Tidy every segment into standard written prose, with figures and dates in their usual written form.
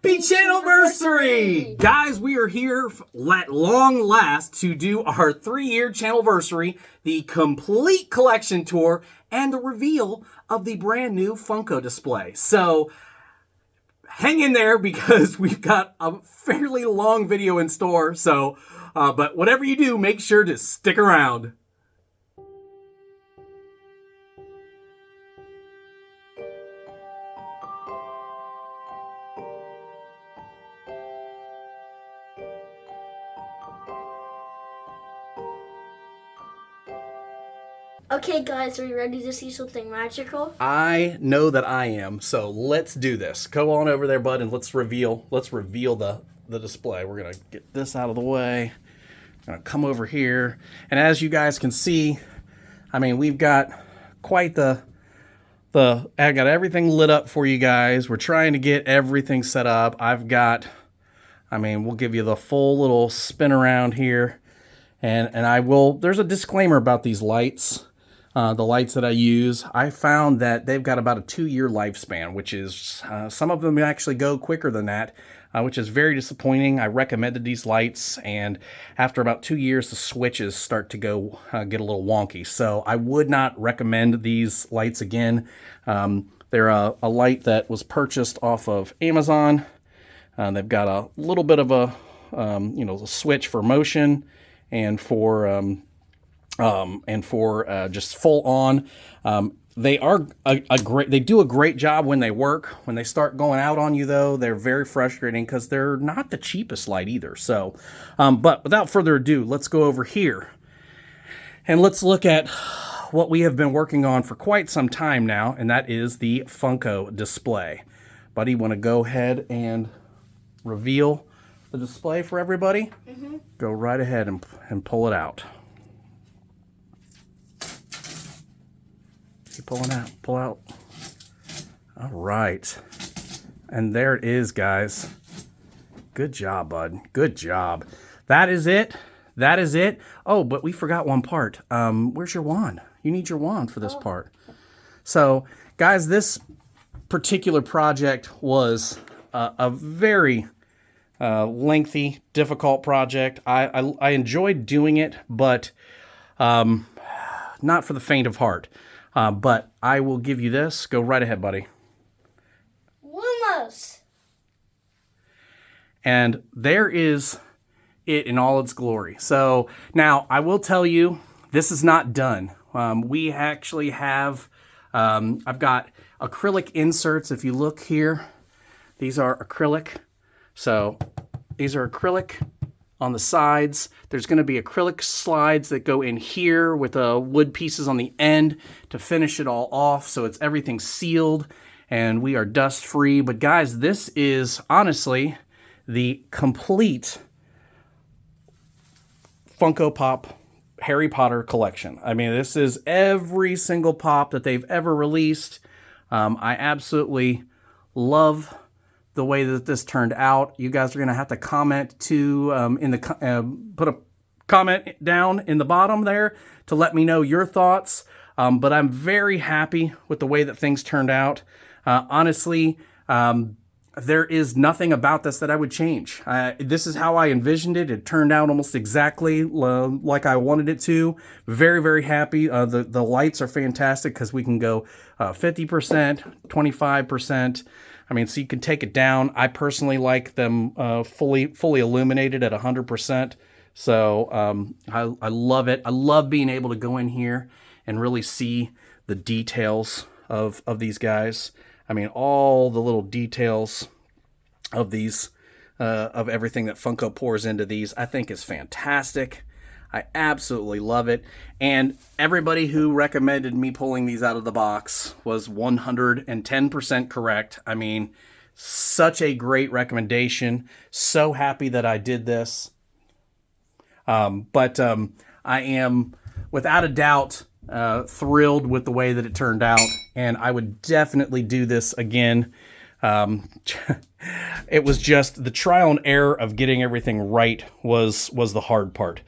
Happy Channelversary! Guys, we are here at long last to do our 3-year Channelversary, the complete collection tour, and the reveal of the brand new Funko display. So, hang in there because we've got a fairly long video in store. So, but whatever you do, make sure to stick around. Okay guys, are you ready to see something magical? I know that I am, so let's do this. Go on over there, bud, and let's reveal the display. We're gonna get this out of the way. I'm gonna come over here, and as you guys can see, I mean, we've got quite I got everything lit up for you guys. We're trying to get everything set up. We'll give you the full little spin around here, and there's a disclaimer about these lights. The lights that I use, I found that they've got about a 2-year lifespan, which is, some of them actually go quicker than that, which is very disappointing. I recommended these lights, and after about 2 years, the switches start to go get a little wonky. So I would not recommend these lights again. They're a light that was purchased off of Amazon. They've got a little bit of a switch for motion and for just full on. They are they do a great job when they work. When they start going out on you though, they're very frustrating because they're not the cheapest light either. So, but without further ado, let's go over here and let's look at what we have been working on for quite some time now, and that is the Funko display. Buddy, want to go ahead and reveal the display for everybody? Mm-hmm. Go right ahead and pull it out. Keep pulling out, pull out. All right. And there it is, guys. Good job, bud. Good job. That is it. That is it. Oh, but we forgot one part. Where's your wand? You need your wand for this part. So, guys, this particular project was a very lengthy, difficult project. I enjoyed doing it, but not for the faint of heart. But I will give you this. Go right ahead, buddy. Lumos. And there is it in all its glory. So now I will tell you, this is not done. We actually have, I've got acrylic inserts. If you look here, these are acrylic. So these are acrylic on the sides. There's going to be acrylic slides that go in here with wood pieces on the end to finish it all off, so it's everything sealed and we are dust free. But guys, this is honestly the complete Funko Pop Harry Potter collection. I mean, this is every single pop that they've ever released. I absolutely love the way that this turned out. You guys are going to have to comment put a comment down in the bottom there to let me know your thoughts. But I'm very happy with the way that things turned out. Honestly, there is nothing about this that I would change. This is how I envisioned it. It turned out almost exactly like I wanted it to. Very, very happy. The lights are fantastic because we can go 50%, 25%. I mean, so you can take it down. I personally like them fully illuminated at 100%. So I love it. I love being able to go in here and really see the details of these guys. I mean, all the little details of these, of everything that Funko pours into these, I think is fantastic. I absolutely love it. And everybody who recommended me pulling these out of the box was 110% correct. I mean, such a great recommendation. So happy that I did this. But I am, without a doubt, thrilled with the way that it turned out. And I would definitely do this again. It was just the trial and error of getting everything right was the hard part.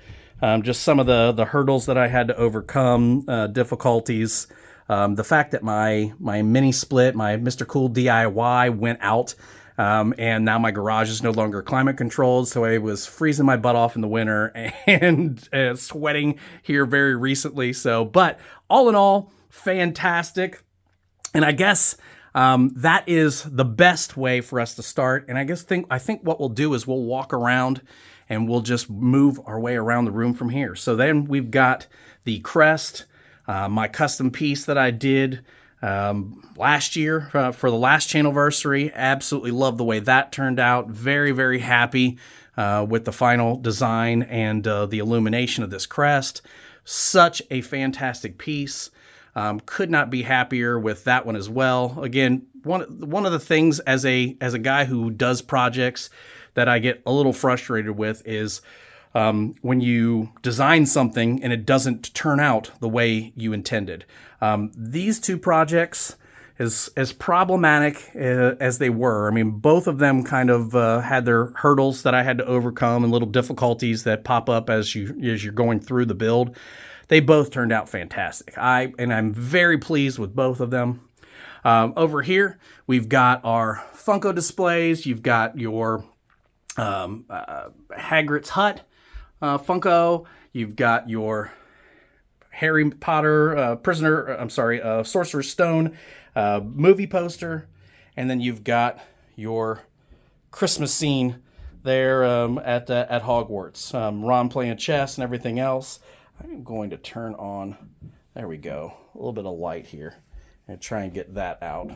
Just some of the hurdles that I had to overcome, difficulties. The fact that my mini split, my Mr. Cool DIY went out And now my garage is no longer climate controlled, so I was freezing my butt off in the winter and sweating here very recently. So, but all in all, fantastic. And I guess that is the best way for us to start. And I think what we'll do is we'll walk around and we'll just move our way around the room from here. So then we've got the crest, my custom piece that I did last year for the last Channelversary. Absolutely love the way that turned out. Very, very happy with the final design and the illumination of this crest. Such a fantastic piece. Could not be happier with that one as well. Again, one of the things as a guy who does projects that I get a little frustrated with is when you design something and it doesn't turn out the way you intended. These two projects, as problematic as they were, I mean, both of them kind of had their hurdles that I had to overcome and little difficulties that pop up as you're going through the build. They both turned out fantastic. I'm very pleased with both of them. Over here, we've got our Funko displays. You've got your Hagrid's Hut Funko. You've got your Harry Potter Sorcerer's Stone movie poster, and then you've got your Christmas scene there at Hogwarts. Ron playing chess and everything else. I'm going to turn on. There we go. A little bit of light here, and try and get that out.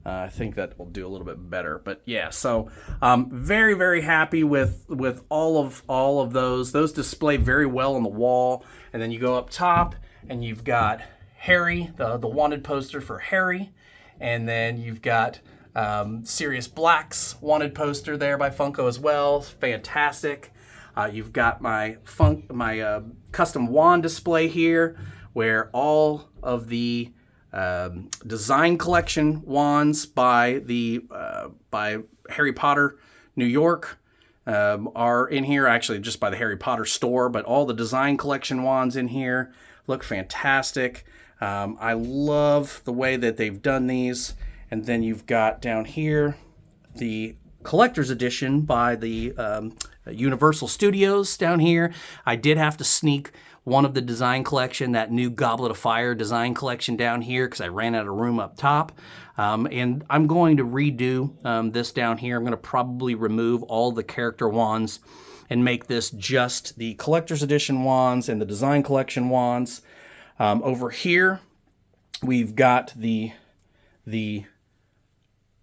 I think that will do a little bit better. But yeah, so very, very happy with all of those. Those display very well on the wall. And then you go up top and you've got Harry, the wanted poster for Harry. And then you've got Sirius Black's wanted poster there by Funko as well. Fantastic. You've got my custom wand display here where all of the design collection wands by Harry Potter New York are in here, actually just by the Harry Potter store, but all the design collection wands in here look fantastic. I love the way that they've done these. And then you've got down here the collector's edition by the Universal Studios down here. I did have to sneak one of the design collection, that new Goblet of Fire design collection down here because I ran out of room up top. And I'm going to redo this down here. I'm going to probably remove all the character wands and make this just the collector's edition wands and the design collection wands. Over here, we've got the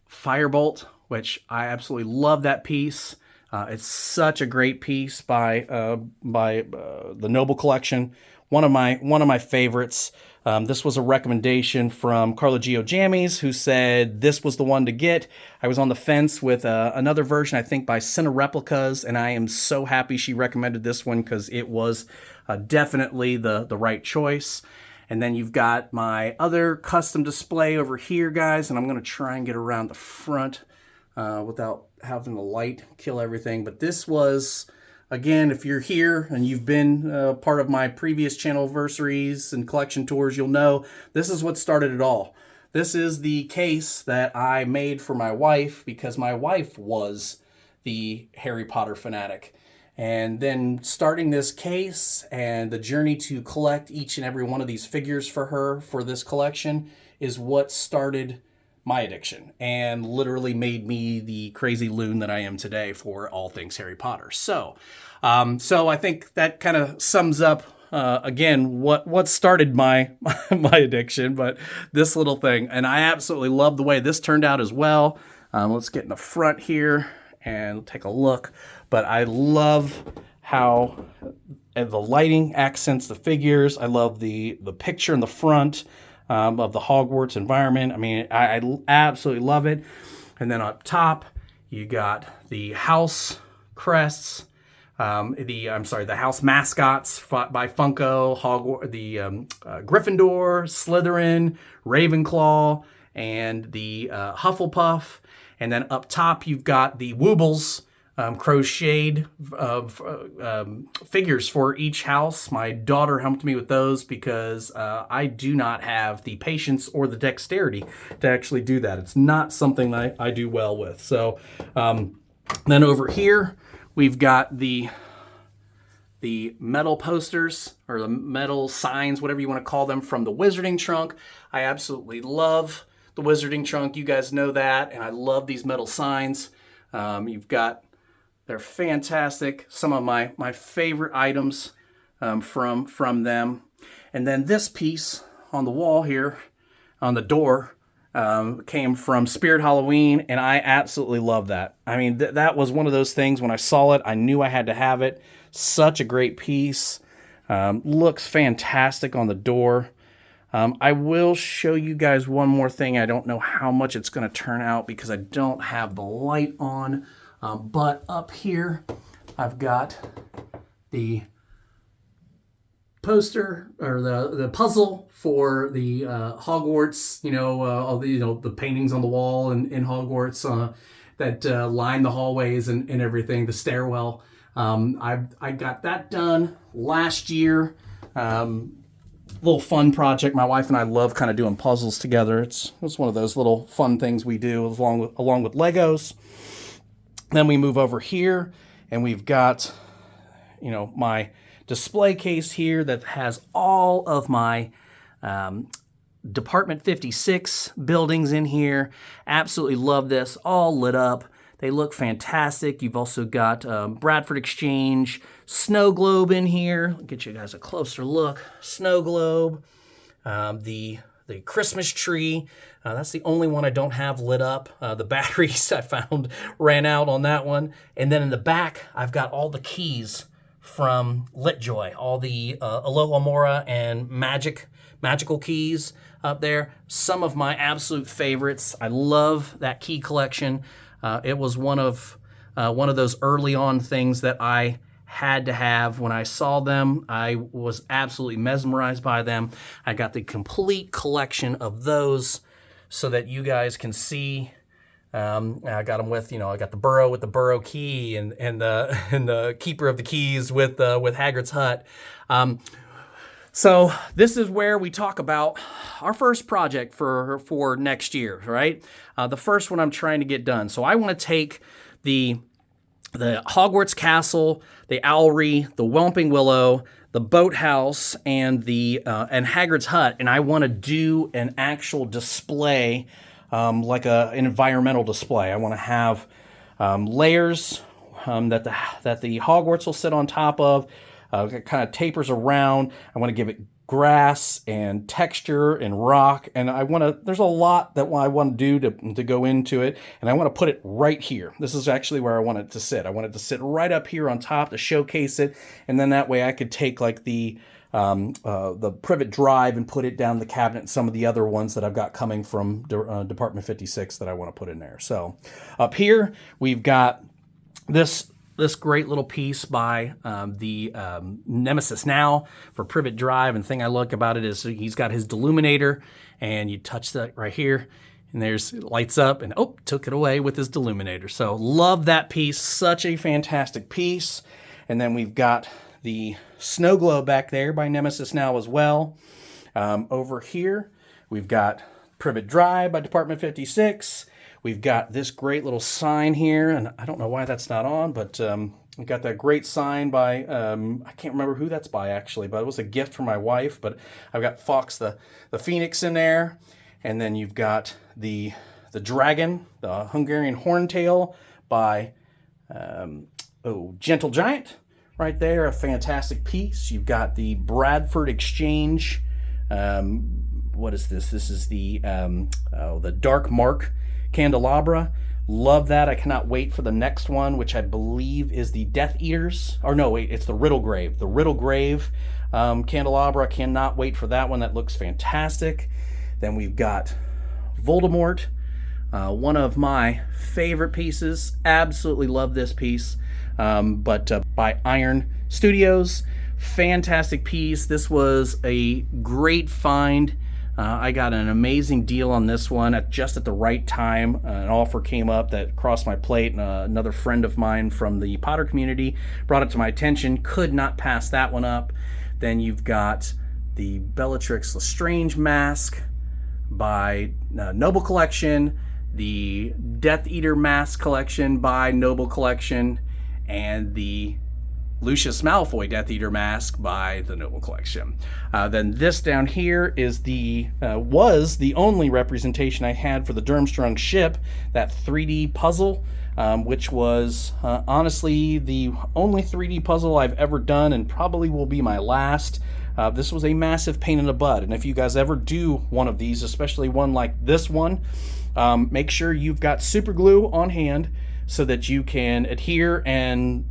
Firebolt, which I absolutely love that piece. It's such a great piece by the Noble Collection. One of my favorites. This was a recommendation from Carla Gio Jammies, who said this was the one to get. I was on the fence with another version, I think by Cine Replicas, and I am so happy she recommended this one because it was definitely the right choice. And then you've got my other custom display over here, guys, and I'm going to try and get around the front without having the light kill everything. But this was, again, if you're here and you've been part of my previous Channelversaries and collection tours, you'll know this is what started it all. This is the case that I made for my wife because my wife was the Harry Potter fanatic. And then starting this case and the journey to collect each and every one of these figures for her for this collection is what started my addiction and literally made me the crazy loon that I am today for all things Harry Potter. So I think that kind of sums up again what started my addiction, but this little thing. And I absolutely love the way this turned out as well. Let's get in the front here and take a look. But I love how the lighting accents the figures. I love the picture in the front of the Hogwarts environment. I mean, I absolutely love it. And then up top, you got the house crests, the house mascots by Funko, Hogwarts, the Gryffindor, Slytherin, Ravenclaw, and the Hufflepuff. And then up top, you've got the Woobles crocheted figures for each house. My daughter helped me with those because I do not have the patience or the dexterity to actually do that. It's not something that I do well with. So then over here, we've got the metal posters or the metal signs, whatever you want to call them, from the Wizarding Trunk. I absolutely love the Wizarding Trunk. You guys know that. And I love these metal signs. They're fantastic. Some of my favorite items from them. And then this piece on the wall here, on the door, came from Spirit Halloween, and I absolutely love that. I mean, that was one of those things, when I saw it, I knew I had to have it. Such a great piece. Looks fantastic on the door. I will show you guys one more thing. I don't know how much it's going to turn out because I don't have the light on. But up here, I've got the poster or the puzzle for the Hogwarts, all the the paintings on the wall in Hogwarts that line the hallways and everything, the stairwell. I got that done last year. Little fun project. My wife and I love kind of doing puzzles together. It's one of those little fun things we do along with Legos. Then we move over here, and we've got, my display case here that has all of my Department 56 buildings in here. Absolutely love this. All lit up. They look fantastic. You've also got Bradford Exchange, Snow Globe in here. I'll get you guys a closer look. Snow Globe, the Christmas tree. That's the only one I don't have lit up. The batteries I found ran out on that one. And then in the back, I've got all the keys from LitJoy, all the Aloha Mora and magical keys up there. Some of my absolute favorites. I love that key collection. It was one of those early on things that I had to have. When I saw them, I was absolutely mesmerized by them. I got the complete collection of those so that you guys can see. I got them with, I got the burrow with the burrow key and the keeper of the keys with Hagrid's hut. So this is where we talk about our first project for next year, right? The first one I'm trying to get done. So I want to take the Hogwarts Castle, the Owlry, the Whomping Willow, the boathouse, and and Hagrid's hut, and I want to do an actual display, like an environmental display. I want to have layers that the Hogwarts will sit on top of. It kind of tapers around. I want to give it grass and texture and rock, and there's a lot that I want to do to go into it, and I want to put it right here. This is actually where I want it to sit. I want it to sit right up here on top to showcase it, and then that way I could take like the privet drive and put it down the cabinet and some of the other ones that I've got coming from Department 56 that I want to put in there. So up here we've got this great little piece by the Nemesis Now for Privet Drive. And the thing I like about it is he's got his Deluminator, and you touch that right here, and it lights up, and took it away with his Deluminator. So love that piece. Such a fantastic piece. And then we've got the Snow Globe back there by Nemesis Now as well. Over here, we've got Privet Drive by Department 56. We've got this great little sign here, and I don't know why that's not on, but we got that great sign by, I can't remember who that's by actually, but it was a gift from my wife. But I've got Fox the Phoenix in there, and then you've got the dragon, the Hungarian Horntail by Gentle Giant right there, a fantastic piece. You've got the Bradford Exchange. What is this? This is the Dark Mark candelabra. Love that. I cannot wait for the next one, which I believe is the Death Eaters. Or no, wait, it's the Riddle Grave. The Riddle Grave candelabra. Cannot wait for that one. That looks fantastic. Then we've got Voldemort. One of my favorite pieces. Absolutely love this piece. But by Iron Studios. Fantastic piece. This was a great find I got an amazing deal on this one just at the right time. An offer came up that crossed my plate, and another friend of mine from the Potter community brought it to my attention. Could not pass that one up. Then you've got the Bellatrix Lestrange mask by Noble Collection, the Death Eater mask collection by Noble Collection, and the Lucius Malfoy Death Eater mask by the Noble Collection. Then this down here is was the only representation I had for the Durmstrang ship, that 3D puzzle, which was honestly the only 3D puzzle I've ever done and probably will be my last. This was a massive pain in the butt, and if you guys ever do one of these, especially one like this one, make sure you've got super glue on hand so that you can adhere and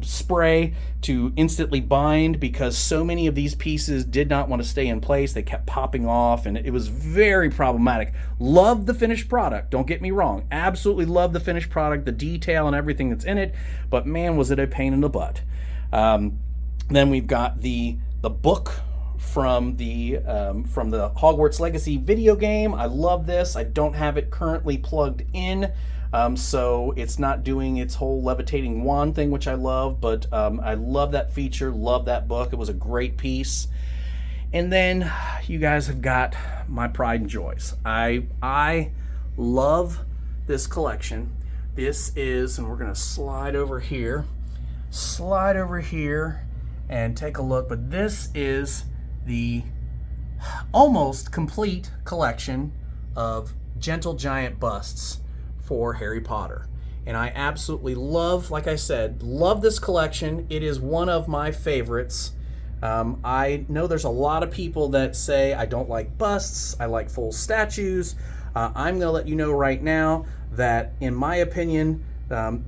spray to instantly bind, because so many of these pieces did not want to stay in place. They kept popping off, and it was very problematic. Love the finished product, don't get me wrong. Absolutely love the finished product, the detail and everything that's in it, but man, was it a pain in the butt. Then we've got the book from the Hogwarts Legacy video game. I love this. I don't have it currently plugged in, so it's not doing its whole levitating wand thing, which I love, but I love that feature, love that book. It was a great piece. And then you guys have got my pride and joys. I love this collection. This is, and we're gonna slide over here and take a look, but this is the almost complete collection of Gentle Giant busts for Harry Potter. And I absolutely love, like I said, love this collection. It is one of my favorites. I know there's a lot of people that say I don't like busts, I like full statues. I'm gonna let you know right now that in my opinion,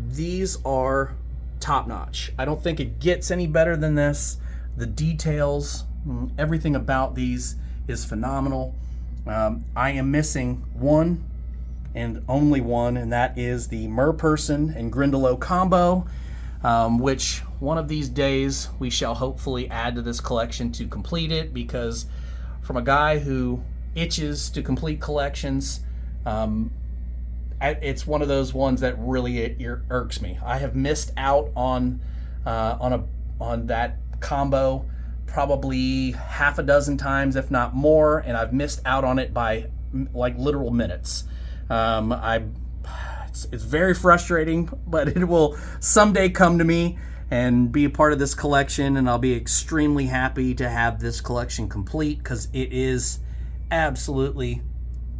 these are top-notch. I don't think it gets any better than this. The details, everything about these is phenomenal. I am missing one and only one, and that is the Merperson and Grindylow combo, which one of these days we shall hopefully add to this collection to complete it, because from a guy who itches to complete collections, it's one of those ones that really irks me. I have missed out on that combo probably half a dozen times, if not more, and I've missed out on it by like literal minutes. It's very frustrating, but it will someday come to me and be a part of this collection, and I'll be extremely happy to have this collection complete, because it is absolutely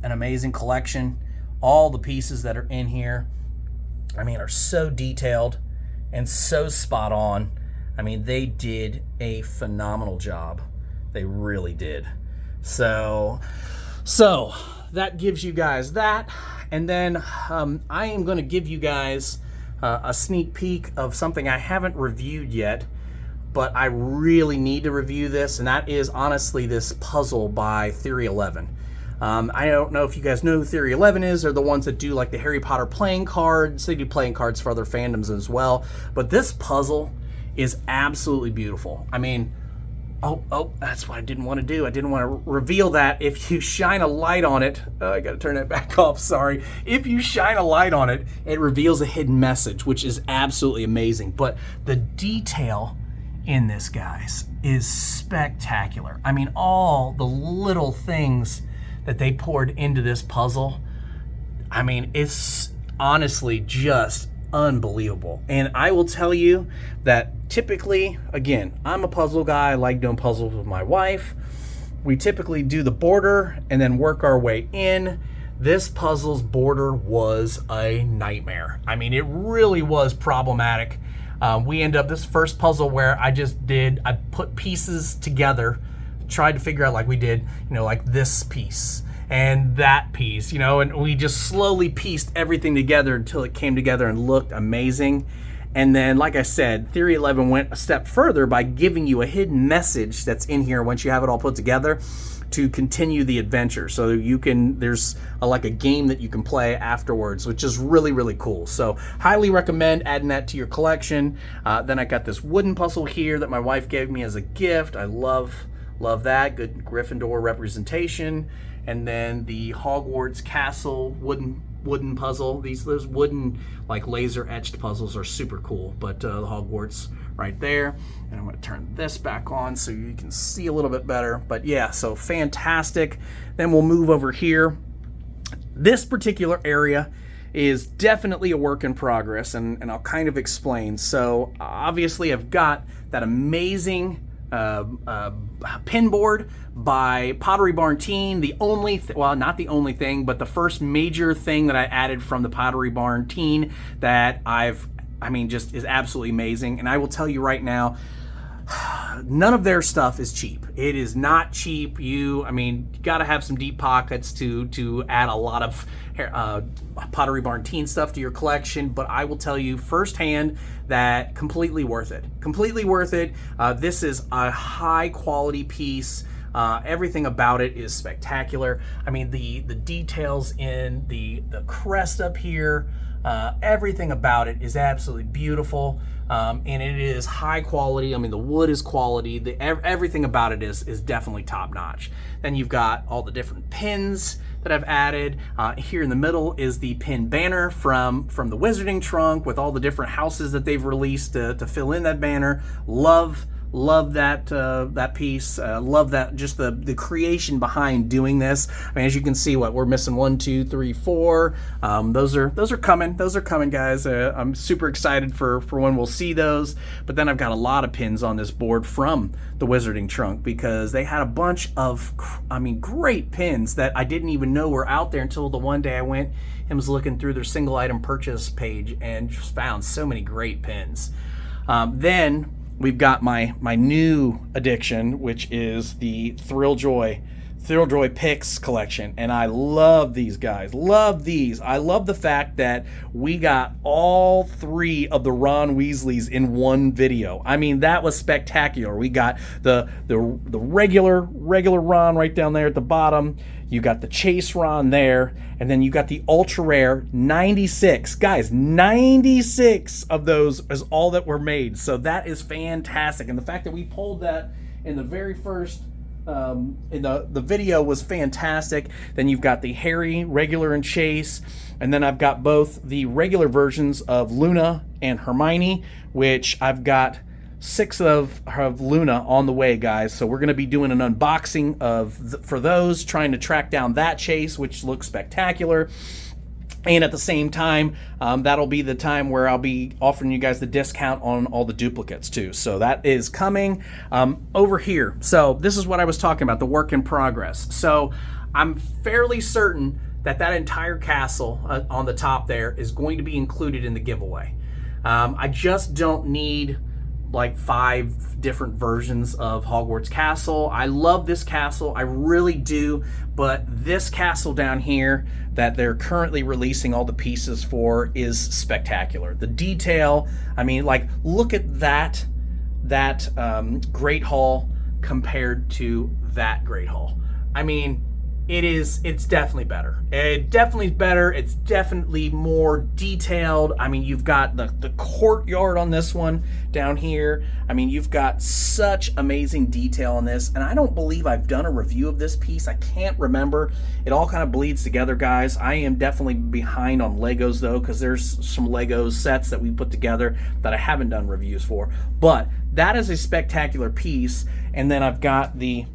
an amazing collection. All the pieces that are in here, I mean, are so detailed and so spot on. I mean, they did a phenomenal job. They really did. So that gives you guys that. And then I am going to give you guys a sneak peek of something I haven't reviewed yet, but I really need to review this, and that is honestly this puzzle by Theory 11. I don't know if you guys know who Theory 11 is. They're the ones that do like the Harry Potter playing cards. They do playing cards for other fandoms as well. But this puzzle is absolutely beautiful. I mean, oh, that's what I didn't want to do. I didn't want to reveal that. If you shine a light on it, I got to turn that back off, sorry. If you shine a light on it, it reveals a hidden message, which is absolutely amazing. But the detail in this, guys, is spectacular. I mean, all the little things that they poured into this puzzle, I mean, it's honestly just unbelievable. And I will tell you that typically, again, I'm a puzzle guy. I like doing puzzles with my wife. We typically do the border and then work our way in. This puzzle's border was a nightmare. I mean, it really was problematic. We ended up this first puzzle where I put pieces together, tried to figure out, like we did, like this piece and that piece, and we just slowly pieced everything together until it came together and looked amazing. And then, like I said, Theory 11 went a step further by giving you a hidden message that's in here once you have it all put together to continue the adventure. So there's like a game that you can play afterwards, which is really, really cool. So highly recommend adding that to your collection. Then I got this wooden puzzle here that my wife gave me as a gift. I love Love that. Good Gryffindor representation. And then the Hogwarts Castle wooden puzzle. Those wooden, like, laser etched puzzles are super cool. But the Hogwarts right there. And I'm going to turn this back on so you can see a little bit better. But yeah, so fantastic. Then we'll move over here. This particular area is definitely a work in progress, and I'll kind of explain. So obviously I've got that amazing pin board by Pottery Barn Teen. The only, well, not the only thing, but the first major thing that I added from the Pottery Barn Teen that I mean, just is absolutely amazing. And I will tell you right now, none of their stuff is cheap. It is not cheap. I mean, you got to have some deep pockets to add a lot of Pottery Barn Teen stuff to your collection. But I will tell you firsthand that completely worth it. Completely worth it. This is a high quality piece. Everything about it is spectacular. I mean, the details in the crest up here, everything about it is absolutely beautiful. And it is high quality. I mean, the wood is quality. Everything about it is definitely top notch. Then you've got all the different pins that I've added. Here in the middle is the pin banner from the Wizarding Trunk with all the different houses that they've released to fill in that banner. Love that piece. Love that, just the creation behind doing this. I mean, as you can see, we're missing 1, 2, 3, 4. Those are coming. Those are coming, guys. I'm super excited for when we'll see those. But then I've got a lot of pins on this board from the Wizarding Trunk because they had a bunch of, I mean, great pins that I didn't even know were out there until the one day I went and was looking through their single item purchase page and just found so many great pins. Then we've got my new addiction, which is the Thrilljoy Picks collection. And I love these guys. Love these. I love the fact that we got all 3 of the Ron Weasleys in one video. I mean, that was spectacular. We got the regular Ron right down there at the bottom. You got the Chase Ron there, and then you got the ultra rare 96. Guys, 96 of those is all that were made. So that is fantastic. And the fact that we pulled that in the very first in the video was fantastic. Then you've got the Harry, regular, and Chase. And then I've got both the regular versions of Luna and Hermione, which I've got 6 of Luna on the way, guys. So we're going to be doing an unboxing for those, trying to track down that Chase, which looks spectacular. And at the same time, that'll be the time where I'll be offering you guys the discount on all the duplicates too. So that is coming over here. So this is what I was talking about, the work in progress. So I'm fairly certain that entire castle on the top there is going to be included in the giveaway. I just don't need like 5 different versions of Hogwarts Castle. I love this castle, I really do, but this castle down here that they're currently releasing all the pieces for is spectacular. The detail, I mean, like, look at that Great Hall compared to that Great Hall. I mean, it's definitely better. It definitely is better. It's definitely more detailed. I mean, you've got the courtyard on this one down here. I mean, you've got such amazing detail on this, and I don't believe I've done a review of this piece. I can't remember. It all kind of bleeds together, guys. I am definitely behind on Legos, though, because there's some Lego sets that we put together that I haven't done reviews for. But that is a spectacular piece. And then I've got the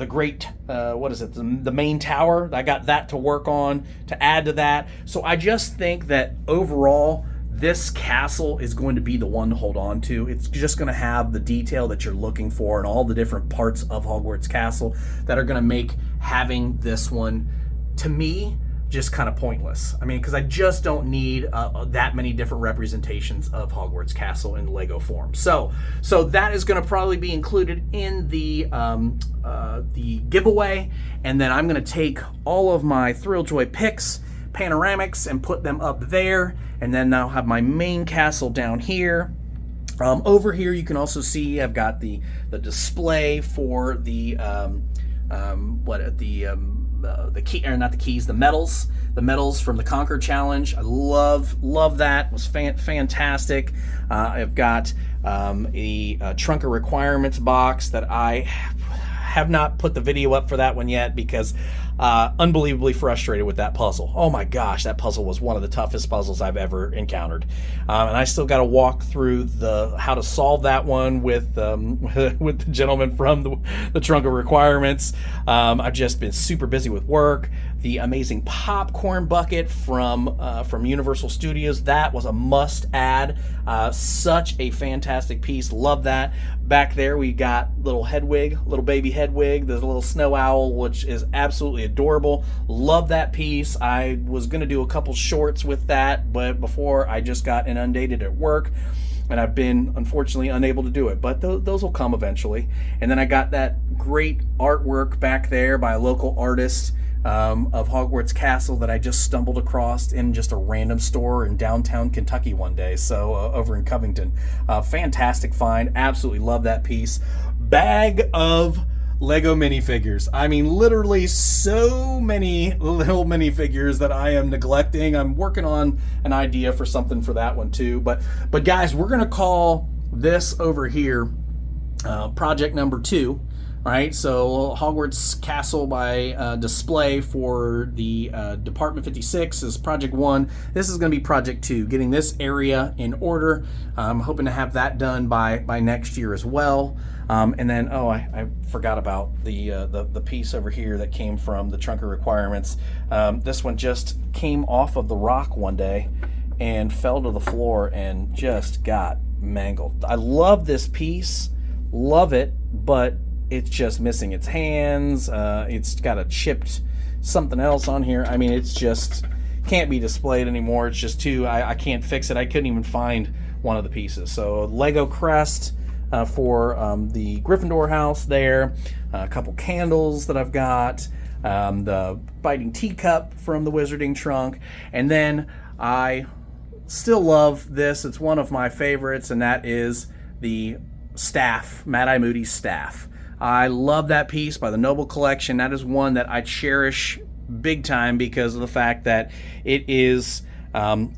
great, what is it, the main tower. I got that to work on to add to that. So I just think that overall, this castle is going to be the one to hold on to. It's just going to have the detail that you're looking for and all the different parts of Hogwarts Castle that are going to make having this one, to me, just kind of pointless. I mean, because I just don't need that many different representations of Hogwarts Castle in Lego form. So that is going to probably be included in the giveaway. And then I'm going to take all of my Thrilljoy Picks panoramics and put them up there. And then I'll have my main castle down here. Over here, you can also see I've got the display for the key, or not the keys, the medals from the Conquer Challenge. I love that. It was fantastic. I've got a Trunk of Requirements box that I have not put the video up for that one yet because unbelievably frustrated with that puzzle. Oh my gosh, that puzzle was one of the toughest puzzles I've ever encountered, and I still got to walk through how to solve that one with with the gentleman from the Trunk of Requirements. I've just been super busy with work. The amazing popcorn bucket from Universal Studios, that was a must add. Such a fantastic piece. Love that. Back there we got little baby Hedwig, the little snow owl, which is absolutely adorable. Love that piece. I was going to do a couple shorts with that, but before I just got inundated at work, and I've been unfortunately unable to do it, but those will come eventually. And then I got that great artwork back there by a local artist of Hogwarts Castle that I just stumbled across in just a random store in downtown Kentucky one day, so over in Covington. Fantastic find. Absolutely love that piece. Bag of Lego minifigures. I mean, literally so many little minifigures that I am neglecting. I'm working on an idea for something for that one too. But guys, we're gonna call this over here project number 2. Right, so Hogwarts Castle by display for the Department 56 is project 1. This is going to be project 2, getting this area in order. I'm hoping to have that done by next year as well. And then, I forgot about the piece over here that came from the Trunk of Requirements. This one just came off of the rock one day and fell to the floor and just got mangled. I love this piece, love it, but it's just missing its hands. It's got a chipped something else on here. I mean, it's just can't be displayed anymore. It's just I can't fix it. I couldn't even find one of the pieces. So Lego crest for the Gryffindor house there. A couple candles that I've got. The biting teacup from the Wizarding Trunk. And then I still love this. It's one of my favorites, and that is the staff, Mad-Eye Moody's staff. I love that piece by the Noble Collection. That is one that I cherish big time because of the fact that it is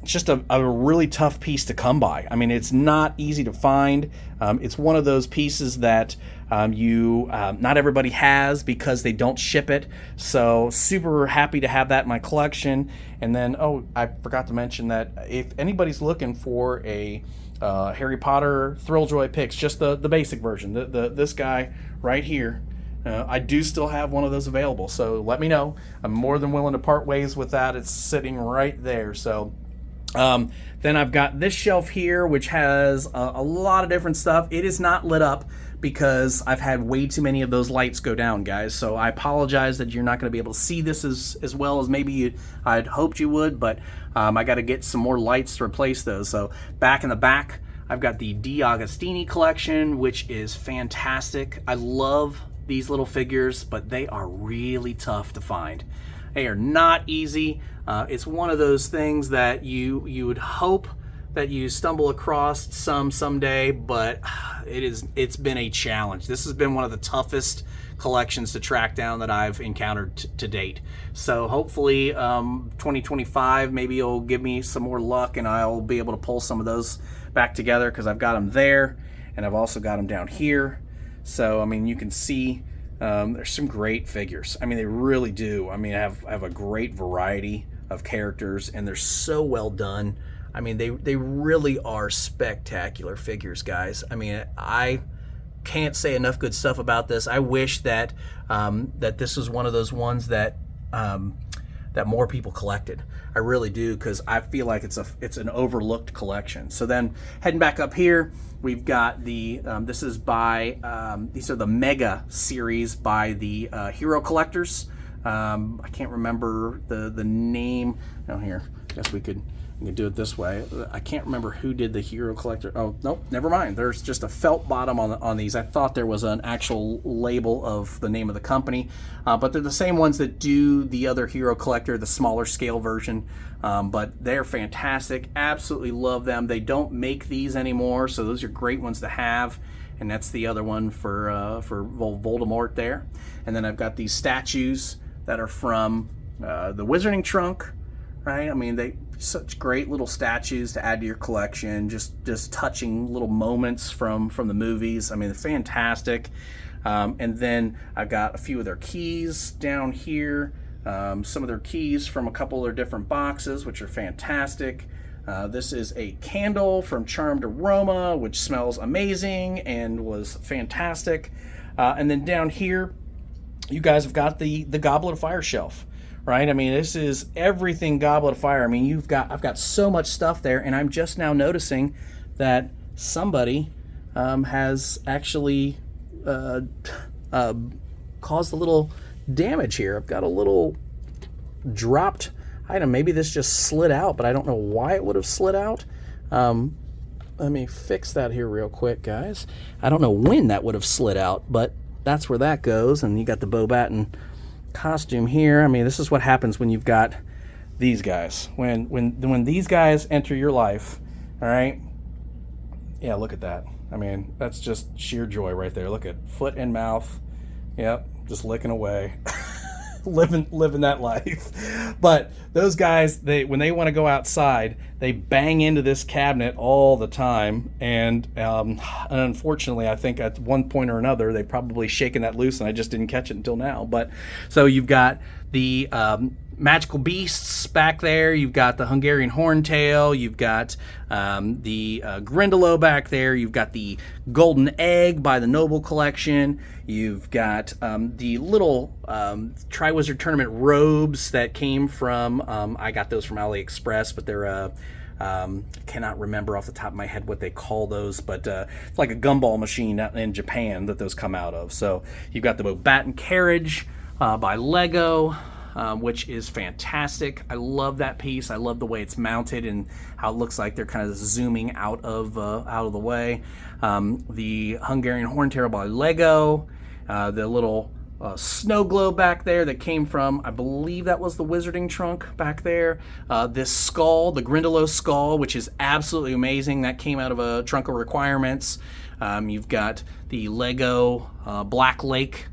just a really tough piece to come by. I mean, it's not easy to find. It's one of those pieces that not everybody has because they don't ship it. So super happy to have that in my collection. And then, I forgot to mention that if anybody's looking for a Harry Potter Thrilljoy picks, just the basic version, this guy right here, I do still have one of those available, so let me know. I'm more than willing to part ways with that. It's sitting right there. So then I've got this shelf here, which has a lot of different stuff. It is not lit up because I've had way too many of those lights go down, guys, so I apologize that you're not going to be able to see this as well as maybe I'd hoped you would, but I got to get some more lights to replace those. So back in the back, I've got the D. Agostini collection, which is fantastic. I love these little figures, but they are really tough to find. They are not easy. It's one of those things that you would hope that you stumble across someday, but it's been a challenge. This has been one of the toughest collections to track down that I've encountered to date. So hopefully 2025 maybe it'll give me some more luck and I'll be able to pull some of those back together, because I've got them there and I've also got them down here. So I mean, you can see there's some great figures. I mean, they really do. I mean, I have a great variety of characters and they're so well done. I mean, they really are spectacular figures, guys. I mean, I can't say enough good stuff about this. I wish that that this was one of those ones that that more people collected. I really do, because I feel like it's an overlooked collection. So then heading back up here, we've got the this is by these are the Mega series by the Hero Collectors. I can't remember the name. Oh, here, I guess we could do it this way. I can't remember who did the Hero Collector. Oh, nope, never mind. There's just a felt bottom on these. I thought there was an actual label of the name of the company, but they're the same ones that do the other Hero Collector, the smaller scale version. But they're fantastic. Absolutely love them. They don't make these anymore, so those are great ones to have. And that's the other one for Voldemort there. And then I've got these statues that are from the Wizarding Trunk, right? I mean, they such great little statues to add to your collection, just touching little moments from the movies. I mean, they're fantastic. And then I've got a few of their keys down here, some of their keys from a couple of their different boxes, which are fantastic. This is a candle from Charmed Aroma, which smells amazing and was fantastic. And then down here, you guys have got the Goblet of Fire shelf, right? I mean, this is everything Goblet of Fire. I mean, I've got so much stuff there, and I'm just now noticing that somebody has actually caused a little damage here. I've got a little dropped item. Maybe this just slid out, but I don't know why it would have slid out. Let me fix that here real quick, guys. I don't know when that would have slid out, but that's where that goes. And you got the Bo Batten costume here. I mean, this is what happens when you've got these guys. When these guys enter your life, all right? Yeah, look at that. I mean, that's just sheer joy right there. Look at foot and mouth. Yep, just licking away. living that life. But those guys, when they want to go outside, they bang into this cabinet all the time, and unfortunately, I think at one point or another they've probably shaken that loose, and I just didn't catch it until now. But so you've got the magical beasts back there, you've got the Hungarian Horntail, you've got the Grindylow back there, you've got the Golden Egg by the Noble Collection, you've got the little Triwizard Tournament robes that came from, I got those from AliExpress, but they're cannot remember off the top of my head what they call those, but it's like a gumball machine in Japan that those come out of. So you've got the Bo Batten carriage by Lego, which is fantastic. I love that piece. I love the way it's mounted and how it looks like they're kind of zooming out of the way. The Hungarian Horntail by Lego, the little snow globe back there that came from, I believe that was the Wizarding Trunk back there. This skull, the Grindylow skull, which is absolutely amazing. That came out of a Trunk of Requirements. You've got the Lego Black Lake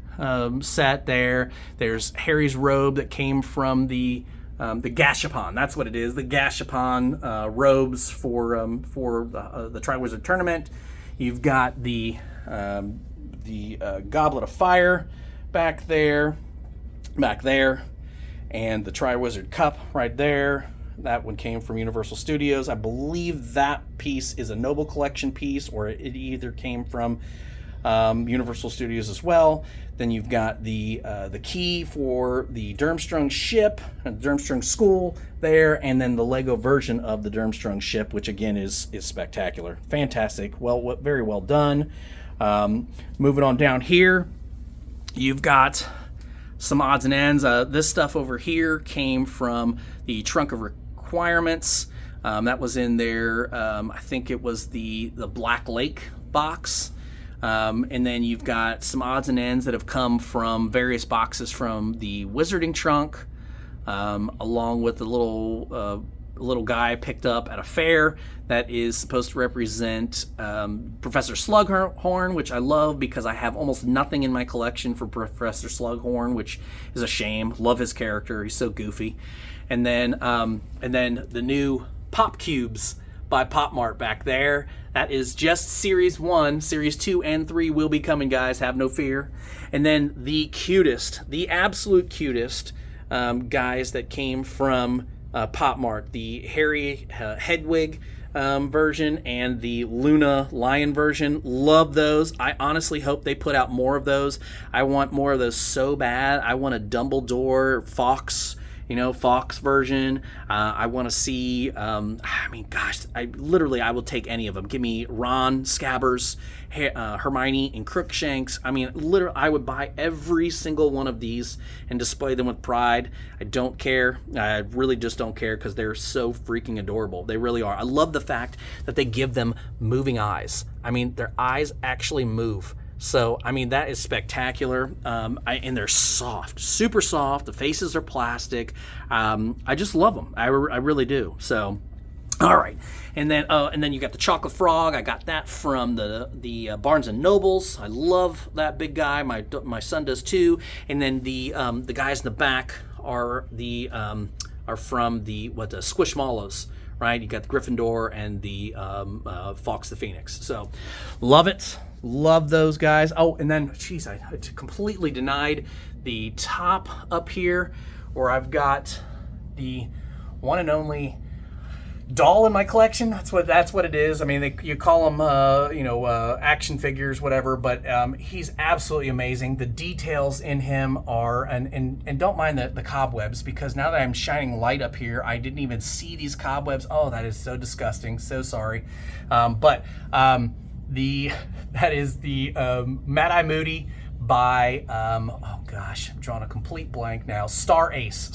set there. There's Harry's robe that came from the Gashapon. That's what it is. The Gashapon robes for the Triwizard Tournament. You've got the Goblet of Fire back there, and the Triwizard Cup right there. That one came from Universal Studios. I believe that piece is a Noble Collection piece, or it either came from Universal Studios as well. Then you've got the key for the Durmstrang ship, the Durmstrang school there, and then the Lego version of the Durmstrang ship, which again is spectacular, fantastic, very well done. Moving on down here, you've got some odds and ends. This stuff over here came from the Trunk of Requirements. That was in there. I think it was the Black Lake box. And then you've got some odds and ends that have come from various boxes from the Wizarding Trunk, along with the little guy picked up at a fair that is supposed to represent Professor Slughorn, which I love because I have almost nothing in my collection for Professor Slughorn, which is a shame. Love his character; he's so goofy. And then the new Pop Cubes by PopMart back there. That is just Series 1. Series 2 and 3 will be coming, guys. Have no fear. And then the absolute cutest guys that came from PopMart. The Harry Hedwig version and the Luna Lion version. Love those. I honestly hope they put out more of those. I want more of those so bad. I want a Dumbledore Fox version. I want to see, I will take any of them. Give me Ron, Scabbers, Hermione, and Crookshanks. I mean, literally, I would buy every single one of these and display them with pride. I don't care. I really just don't care because they're so freaking adorable. They really are. I love the fact that they give them moving eyes. I mean, their eyes actually move. So, I mean, that is spectacular, and they're soft, super soft. The faces are plastic. I just love them. I really do. So, All right, and then you got the chocolate frog. I got that from the Barnes and Nobles. I love that big guy. My son does too. And then the guys in the back are from the Squishmallows, right? You got the Gryffindor and the Fox the Phoenix. So love it. Love those guys. Oh, and then, geez, I completely denied the top up here, where I've got the one and only doll in my collection. That's what it is. I mean, you call them action figures, whatever, but he's absolutely amazing. The details in him are, and don't mind the cobwebs, because now that I'm shining light up here, I didn't even see these cobwebs. Oh, that is so disgusting. So sorry. That is the Mad Eye Moody by oh gosh, I'm drawing a complete blank now. Star Ace.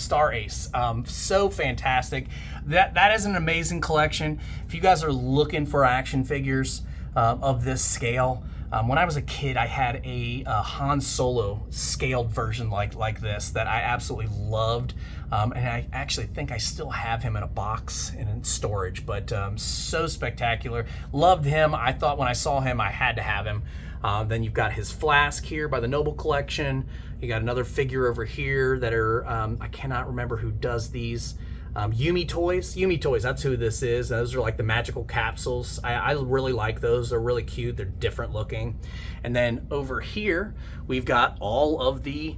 So fantastic. That is an amazing collection. If you guys are looking for action figures of this scale, when I was a kid, I had a Han Solo scaled version like this that I absolutely loved, and I actually think I still have him in a box and in storage. But so spectacular. Loved him. I thought when I saw him, I had to have him. Then you've got his flask here by the Noble Collection. You got another figure over here that are, I cannot remember who does these. Yumi Toys, that's who this is. Those are like the magical capsules. I really like those. They're really cute. They're different looking. And then over here, we've got all of the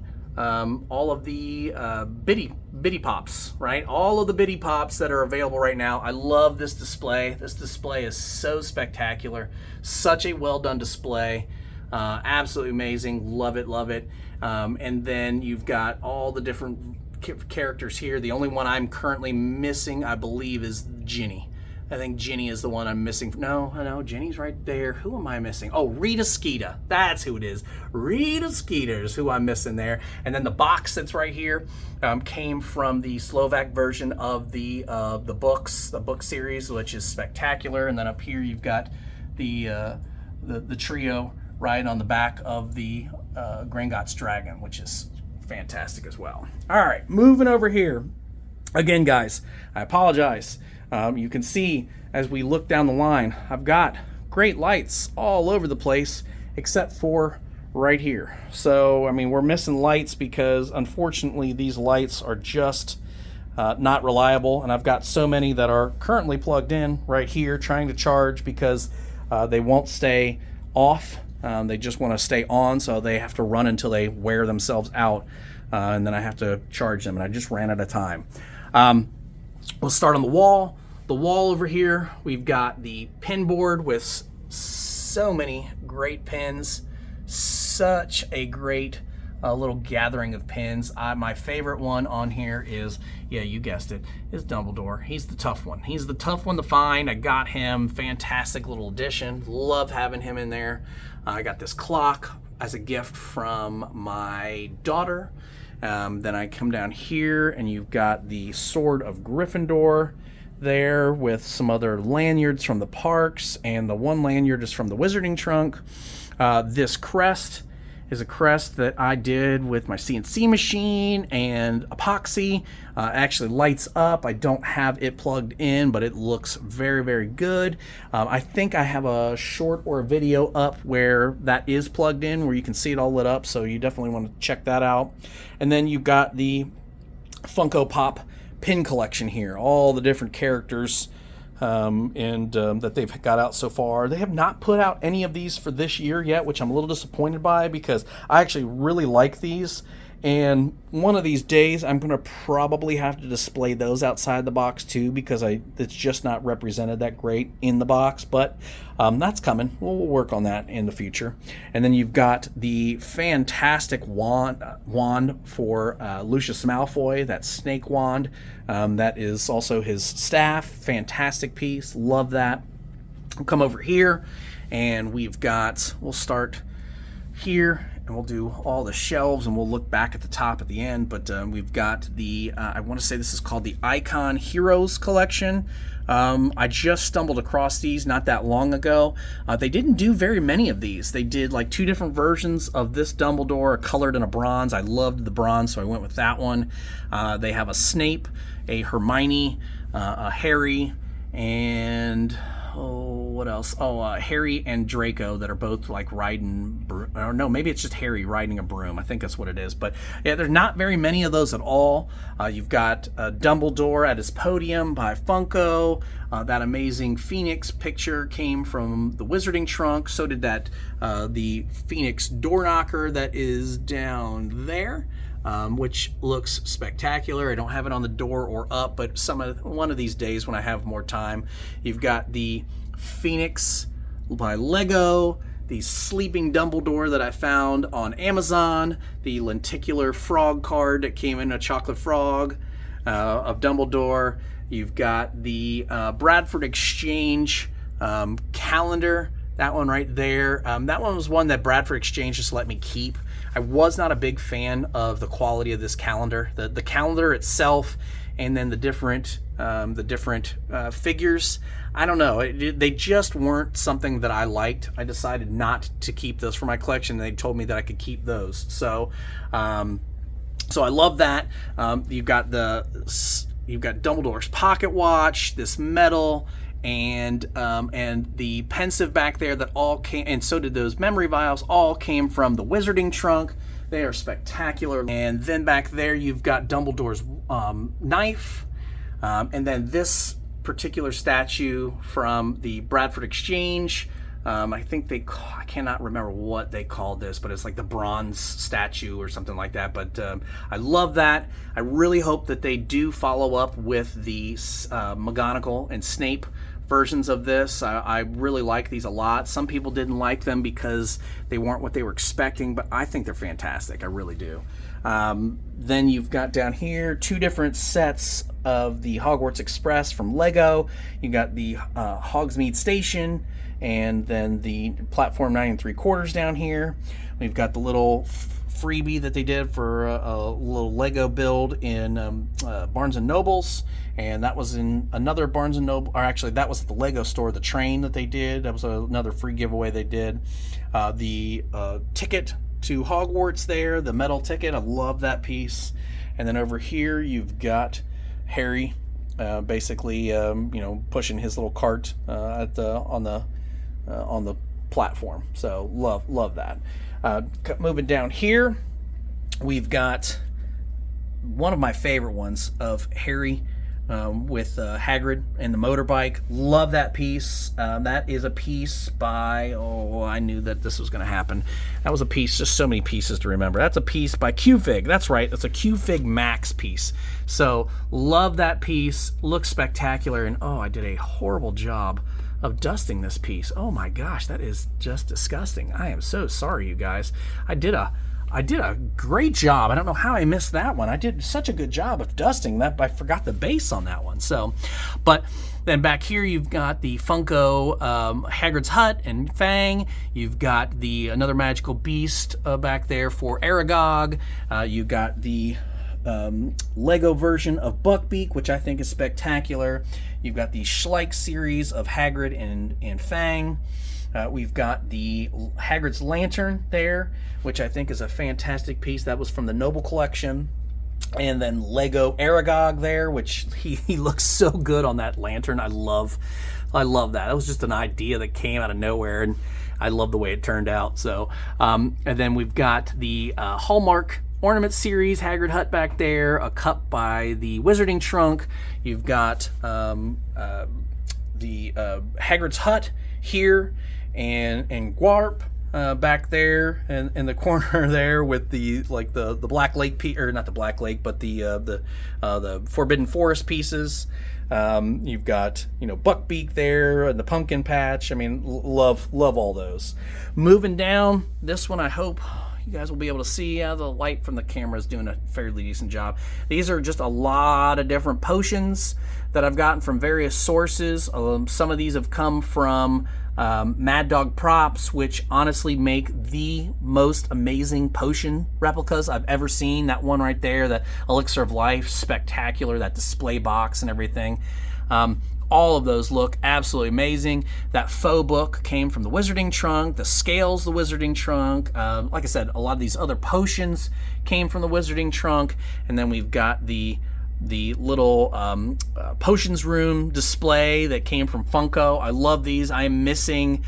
Bitty Pops, right? All of the Bitty Pops that are available right now. I love this display. This display is so spectacular. Such a well done display. Absolutely amazing. Love it. And then you've got all the different characters here. The only one I'm currently missing, I believe, is Ginny. I think Ginny is the one I'm missing. No, Ginny's right there. Who am I missing? Oh, Rita Skeeter. That's who it is. Rita Skeeter is who I'm missing there. And then the box that's right here came from the Slovak version of the book series, which is spectacular. And then up here you've got the trio right on the back of the Gringotts dragon, which is fantastic as well. All right, moving over here. Again, guys, I apologize. You can see as we look down the line, I've got great lights all over the place except for right here. So, I mean, we're missing lights because unfortunately these lights are just not reliable, and I've got so many that are currently plugged in right here trying to charge because they won't stay off. They just want to stay on, so they have to run until they wear themselves out, and then I have to charge them, and I just ran out of time. We'll start on the wall. The wall over here, we've got the pin board with so many great pins. Such a great little gathering of pins. My favorite one on here is, yeah, you guessed it, is Dumbledore. He's the tough one. He's the tough one to find. I got him. Fantastic little addition. Love having him in there. I got this clock as a gift from my daughter. Then I come down here and you've got the Sword of Gryffindor there with some other lanyards from the parks, and the one lanyard is from the Wizarding Trunk. This crest is a crest that I did with my CNC machine and epoxy. Actually lights up. I don't have it plugged in, but it looks very, very good. I think I have a short or a video up where that is plugged in, where you can see it all lit up, so you definitely want to check that out. And then you've got the Funko Pop pin collection here, all the different characters that they've got out so far. They have not put out any of these for this year yet, which I'm a little disappointed by, because I actually really like these, and one of these days I'm going to probably have to display those outside the box too, because it's just not represented that great in the box, but that's coming. We'll work on that in the future. And then you've got the fantastic wand for Lucius Malfoy, that snake wand. That is also his staff. Fantastic piece. Love that. We'll come over here and we'll start here and we'll do all the shelves, and we'll look back at the top at the end. But we've got the, I want to say this is called the Icon Heroes collection. I just stumbled across these not that long ago. They didn't do very many of these. They did like 2 different versions of this Dumbledore, colored in a bronze. I loved the bronze, so I went with that one. They have a Snape, a Hermione, a Harry, and what else? Harry and Draco that are both like riding, or no, maybe it's just Harry riding a broom. I think that's what it is. But yeah, there's not very many of those at all. You've got Dumbledore at his podium by Funko. That amazing Phoenix picture came from the Wizarding Trunk. So did that the Phoenix door knocker that is down there. Which looks spectacular. I don't have it on the door or up, but one of these days when I have more time. You've got the Phoenix by Lego, the Sleeping Dumbledore that I found on Amazon, the lenticular frog card that came in a chocolate frog of Dumbledore. You've got the Bradford Exchange calendar. That one right there. That one was one that Bradford Exchange just let me keep. I was not a big fan of the quality of this calendar. The calendar itself, and then the different figures. I don't know. They just weren't something that I liked. I decided not to keep those for my collection. They told me that I could keep those. So I love that. You've got Dumbledore's pocket watch, this medal, and the pensive back there that all came, and so did those memory vials, all came from the Wizarding Trunk. They are spectacular. And then back there you've got Dumbledore's knife, and then this particular statue from the Bradford Exchange. I think I cannot remember what they called this, but it's like the bronze statue or something like that. But I love that. I really hope that they do follow up with the McGonagall and Snape versions of this. I really like these a lot. Some people didn't like them because they weren't what they were expecting, but I think they're fantastic. I really do. Then you've got down here 2 different sets of the Hogwarts Express from Lego. You got the Hogsmeade Station, and then the platform 9 3/4 down here. We've got the little freebie that they did for a little Lego build in Barnes & Noble's, and that was in another Barnes & Noble, or actually that was at the Lego store, the train that they did. That was another free giveaway they did. The ticket to Hogwarts there, the metal ticket, I love that piece. And then over here you've got Harry basically pushing his little cart on the platform. So love that. Moving down here, we've got one of my favorite ones of Harry with Hagrid and the motorbike. Love that piece. That is a piece by, I knew that this was going to happen. That was a piece, just so many pieces to remember. That's a piece by Q-Fig. That's right, that's a Q-Fig Max piece. So love that piece. Looks spectacular, and I did a horrible job of dusting this piece. Oh my gosh, that is just disgusting. I am so sorry, you guys. I did a great job. I don't know how I missed that one. I did such a good job of dusting that, but I forgot the base on that one. So, but then back here you've got the Funko Hagrid's Hut and Fang. You've got another magical beast back there for Aragog. You've got the Lego version of Buckbeak, which I think is spectacular. You've got the Schleich series of Hagrid and Fang. We've got the Hagrid's Lantern there, which I think is a fantastic piece. That was from the Noble Collection. And then Lego Aragog there, which he looks so good on that lantern. I love that. That was just an idea that came out of nowhere, and I love the way it turned out. So, and then we've got the Hallmark Ornament series Hagrid Hut back there, a cup by the Wizarding Trunk. You've got the Hagrid's Hut here, and Gwarp back there in the corner there with the Black Lake piece, or not the Black Lake, but the Forbidden Forest pieces. You've got Buckbeak there and the Pumpkin Patch. I mean, love all those. Moving down, this one I hope you guys will be able to see. The light from the camera is doing a fairly decent job. These are just a lot of different potions that I've gotten from various sources. Some of these have come from Mad Dog Props, which honestly make the most amazing potion replicas I've ever seen. That one right there, that Elixir of Life, spectacular. That display box and everything. All of those look absolutely amazing. That faux book came from the Wizarding Trunk. The scales, the Wizarding Trunk. Like I said, a lot of these other potions came from the Wizarding Trunk. And then we've got the little potions room display that came from Funko. I love these. I am missing.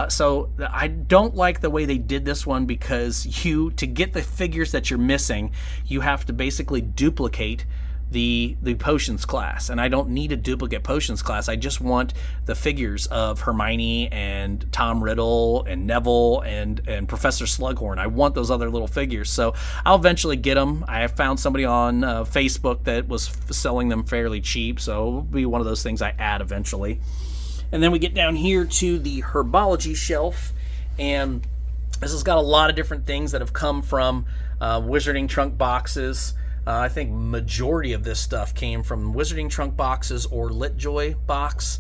So I don't like the way they did this one, because to get the figures that you're missing, you have to basically duplicate the potions class, and I don't need a duplicate potions class. I just want the figures of Hermione and Tom Riddle and Neville and Professor Slughorn. I want those other little figures, so I'll eventually get them. I have found somebody on Facebook that was selling them fairly cheap, so it'll be one of those things I add eventually. And then we get down here to the herbology shelf, and this has got a lot of different things that have come from Wizarding Trunk boxes. I think majority of this stuff came from Wizarding Trunk boxes or LitJoy box.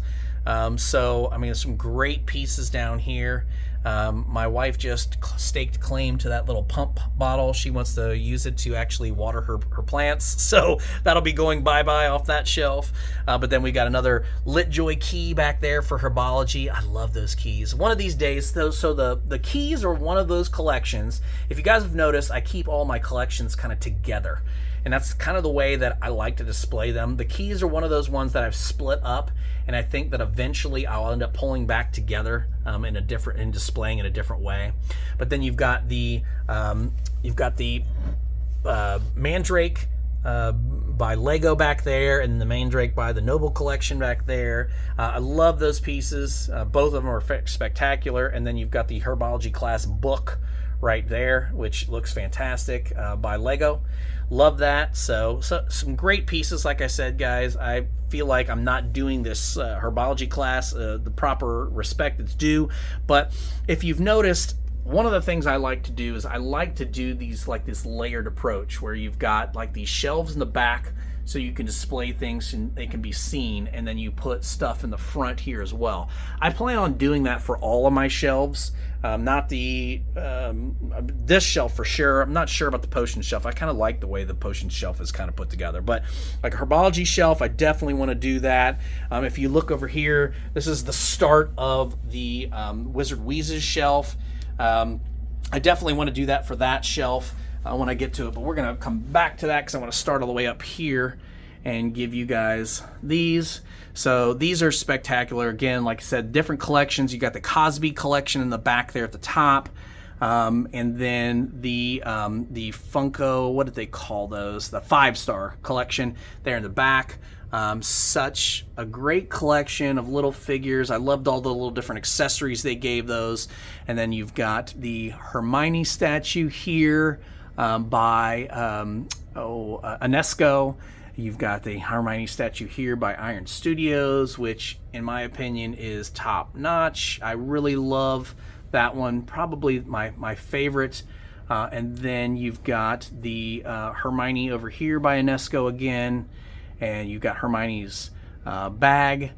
So, I mean, there's some great pieces down here. My wife just staked claim to that little pump bottle. She wants to use it to actually water her plants. So that'll be going bye-bye off that shelf. But then we got another LitJoy key back there for herbology. I love those keys. One of these days, so the keys are one of those collections. If you guys have noticed, I keep all my collections kind of together. And that's kind of the way that I like to display them. The keys are one of those ones that I've split up, and I think that eventually I'll end up pulling back together and displaying in a different way. But then you've got the Mandrake by Lego back there, and the Mandrake by the Noble Collection back there. I love those pieces. Both of them are spectacular. And then you've got the Herbology class book right there, which looks fantastic, by Lego. Love that. So some great pieces. Like I said, guys, I feel like I'm not doing this herbology class the proper respect it's due. But if you've noticed, one of the things I like to do is I like to do these like this layered approach, where you've got like these shelves in the back so you can display things and they can be seen, and then you put stuff in the front here as well. I plan on doing that for all of my shelves. Not this shelf for sure. I'm not sure about the potion shelf. I kind of like the way the potion shelf is kind of put together, but like a herbology shelf, I definitely want to do that. If you look over here, this is the start of the Wizard Wheezes shelf. I definitely want to do that for that shelf when I get to it, but we're going to come back to that because I want to start all the way up here and give you guys these. So these are spectacular. Again, like I said, different collections. You got the Cosby collection in the back there at the top, and then the Funko, what did they call those? The 5-star collection there in the back. Such a great collection of little figures. I loved all the little different accessories they gave those. And then you've got the Hermione statue here by Unesco. You've got the Hermione statue here by Iron Studios, which in my opinion is top notch. I really love that one, probably my favorite. And then you've got the Hermione over here by Unesco again, and you've got Hermione's bag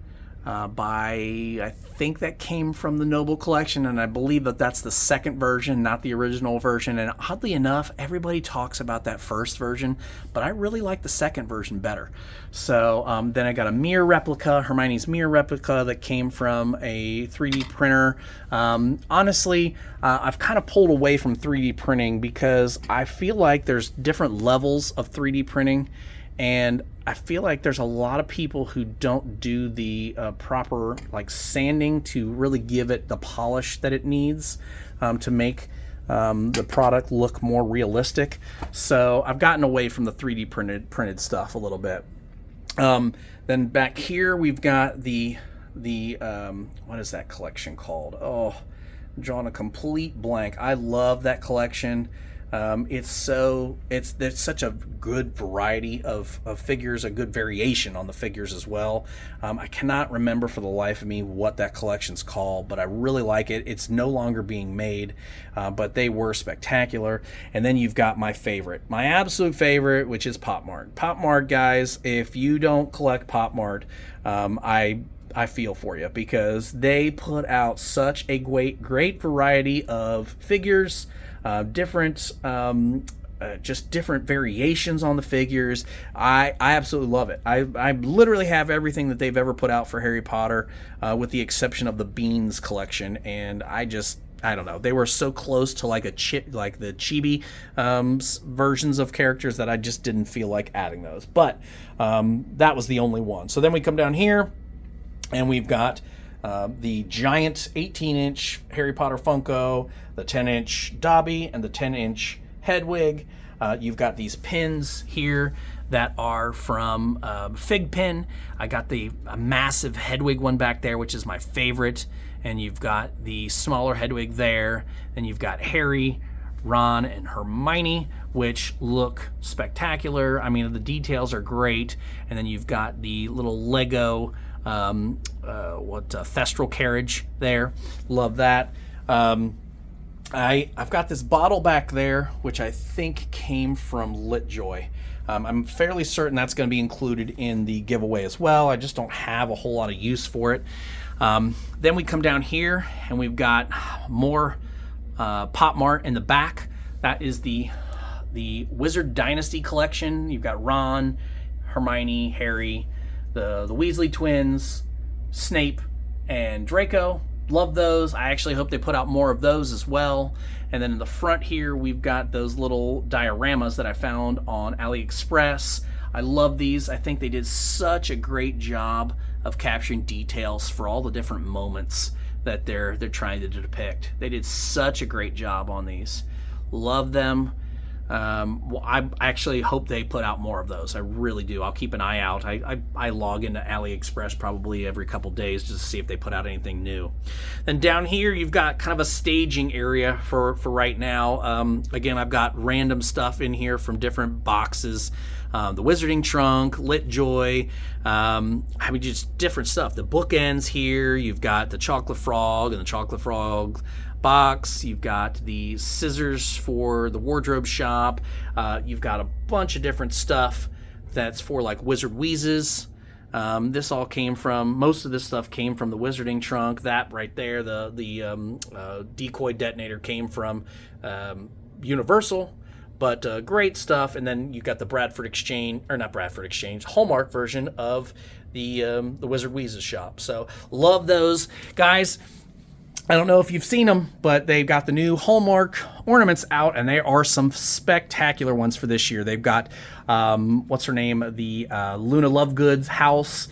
by, I think that came from the Noble Collection, and I believe that that's the second version, not the original version. And oddly enough, everybody talks about that first version, but I really like the second version better. So then I got a mirror replica, Hermione's mirror replica, that came from a 3D printer. Honestly, I've kind of pulled away from 3D printing because I feel like there's different levels of 3D printing, and I feel like there's a lot of people who don't do the proper like sanding to really give it the polish that it needs to make the product look more realistic. So I've gotten away from the 3D printed stuff a little bit. Then back here we've got the what is that collection called? Oh, I'm drawing a complete blank. I love that collection. There's such a good variety of figures, a good variation on the figures as well. I cannot remember for the life of me what that collection's called, but I really like it. It's no longer being made, but they were spectacular. And then you've got my favorite, my absolute favorite, which is PopMart. PopMart, guys, if you don't collect PopMart, I feel for you, because they put out such a great variety of figures, just different variations on the figures. I absolutely love it. I literally have everything that they've ever put out for Harry Potter, with the exception of the Beans collection, and I just I don't know. They were so close to like like the chibi versions of characters that I just didn't feel like adding those. But that was the only one. So then we come down here, and we've got the giant 18-inch Harry Potter Funko, the 10-inch Dobby, and the 10-inch Hedwig. You've got these pins here that are from Fig Pin. I got a massive Hedwig one back there, which is my favorite. And you've got the smaller Hedwig there. And you've got Harry, Ron, and Hermione, which look spectacular. I mean, the details are great. And then you've got the little Lego Thestral carriage there. Love that. I've got this bottle back there, which I think came from LitJoy. I'm fairly certain that's going to be included in the giveaway as well. I just don't have a whole lot of use for it. Then we come down here, and we've got more PopMart in the back. That is the Wizard Dynasty collection. You've got Ron, Hermione, Harry, the Weasley twins, Snape, and Draco. Love those. I actually hope they put out more of those as well. And then in the front here, we've got those little dioramas that I found on AliExpress. I love these. I think they did such a great job of capturing details for all the different moments that they're trying to depict. They did such a great job on these. Love them. Well, I actually hope they put out more of those. I really do. I'll keep an eye out. I log into AliExpress probably every couple days just to see if they put out anything new. Then down here, you've got kind of a staging area for right now. Again, I've got random stuff in here from different boxes. The Wizarding Trunk, LitJoy, I mean, just different stuff. The bookends here, you've got the Chocolate Frog and the Chocolate Frog box. You've got the scissors for the wardrobe shop. You've got a bunch of different stuff that's for like Wizard Wheezes. This all came from, most of this stuff came from the Wizarding Trunk. That right there, the decoy detonator came from Universal. But great stuff. And then you've got the Hallmark version of the Wizard Wheezes shop. So love those. Guys, I don't know if you've seen them, but they've got the new Hallmark ornaments out, and there are some spectacular ones for this year. They've got, what's her name? The Luna Lovegood's house.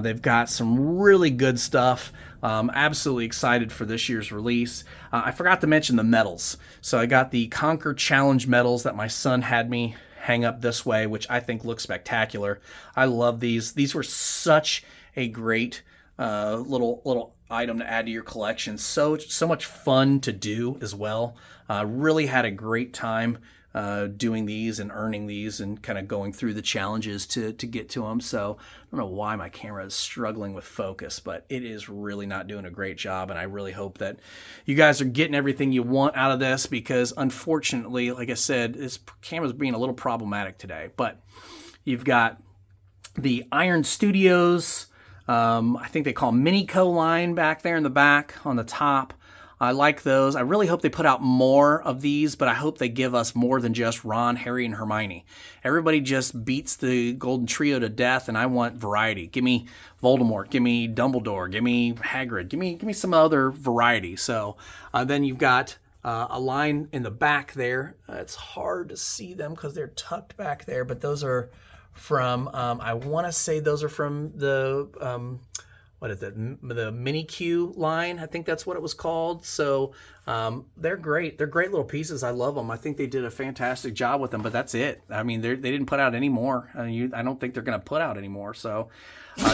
They've got some really good stuff. Absolutely excited for this year's release. I forgot to mention the medals. So I got the Conquer Challenge medals that my son had me hang up this way, which I think look spectacular. I love these. These were such a great little item to add to your collection. So much fun to do as well. Really had a great time doing these and earning these and kind of going through the challenges to get to them. So I don't know why my camera is struggling with focus, but it is really not doing a great job. And I really hope that you guys are getting everything you want out of this, because unfortunately, like I said, this camera's being a little problematic today. But you've got the Iron Studios, I think they call Minico line back there in the back on the top. I like those. I really hope they put out more of these, but I hope they give us more than just Ron, Harry, and Hermione. Everybody just beats the Golden Trio to death, and I want variety. Give me Voldemort, give me Dumbledore, give me Hagrid, give me some other variety. So then you've got a line in the back there. It's hard to see them because they're tucked back there, but those are from, I want to say those are from the, what is it? The Mini Q line. I think that's what it was called. So they're great. They're great little pieces. I love them. I think they did a fantastic job with them, but that's it. I mean, they didn't put out any more. I don't think they're going to put out any more. So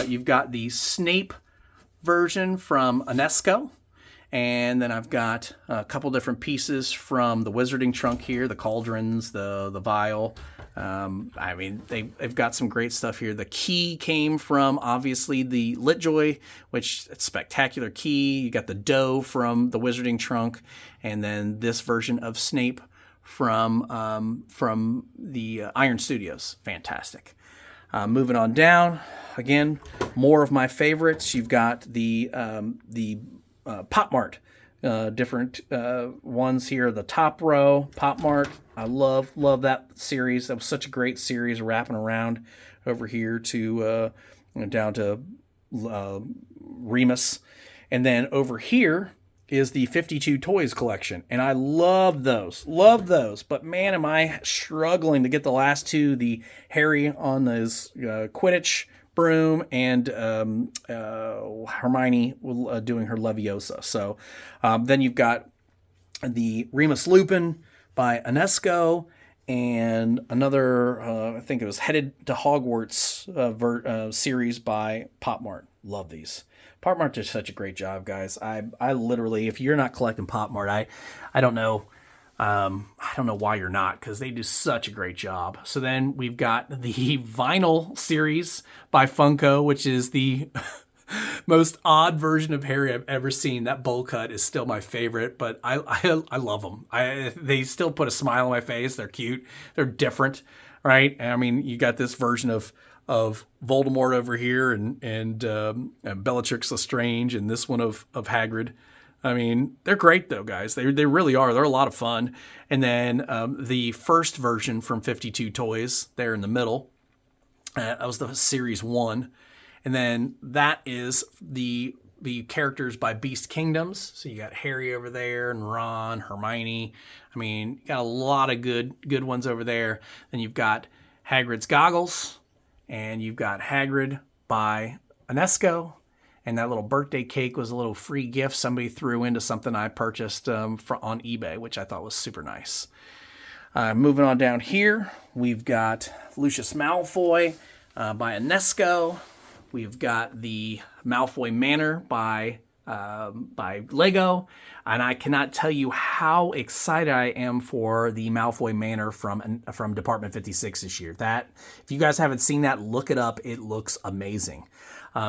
you've got the Snape version from Unesco. And then I've got a couple different pieces from the Wizarding Trunk here, the cauldrons, the vial. I mean, they've got some great stuff here. The key came from, obviously, the LitJoy, which it's spectacular key. You got the dough from the Wizarding Trunk, and then this version of Snape from the Iron Studios. Fantastic. Moving on down, again, more of my favorites. You've got the PopMart. Different ones here. The top row, PopMart. I love that series. That was such a great series, wrapping around over here to down to Remus. And then over here, is the 52 Toys collection. And I love those. Love those. But man, am I struggling to get the last two, the Harry on his Quidditch broom and Hermione doing her Leviosa. So then you've got the Remus Lupin by Inesco, and another, I think it was Headed to Hogwarts series by PopMart. Love these. PopMart did such a great job, guys. I literally, if you're not collecting PopMart, I don't know. I don't know why you're not, because they do such a great job. So then we've got the vinyl series by Funko, which is the most odd version of Harry I've ever seen. That bowl cut is still my favorite, but I love them. They still put a smile on my face. They're cute. They're different, right? I mean, you got this version of Voldemort over here, and Bellatrix Lestrange, and this one of Hagrid. I mean, they're great though, guys. They really are. They're a lot of fun. And then the first version from 52 Toys there in the middle. That was the series 1. And then that is the characters by Beast Kingdoms. So you got Harry over there, and Ron, Hermione. I mean, you got a lot of good ones over there. Then you've got Hagrid's goggles, and you've got Hagrid by Inesco. And that little birthday cake was a little free gift somebody threw into something I purchased on eBay, which I thought was super nice. Moving on down here, we've got Lucius Malfoy by Inesco. We've got the Malfoy Manor by Lego. And I cannot tell you how excited I am for the Malfoy Manor from Department 56 this year. That, if you guys haven't seen that, look it up. It looks amazing.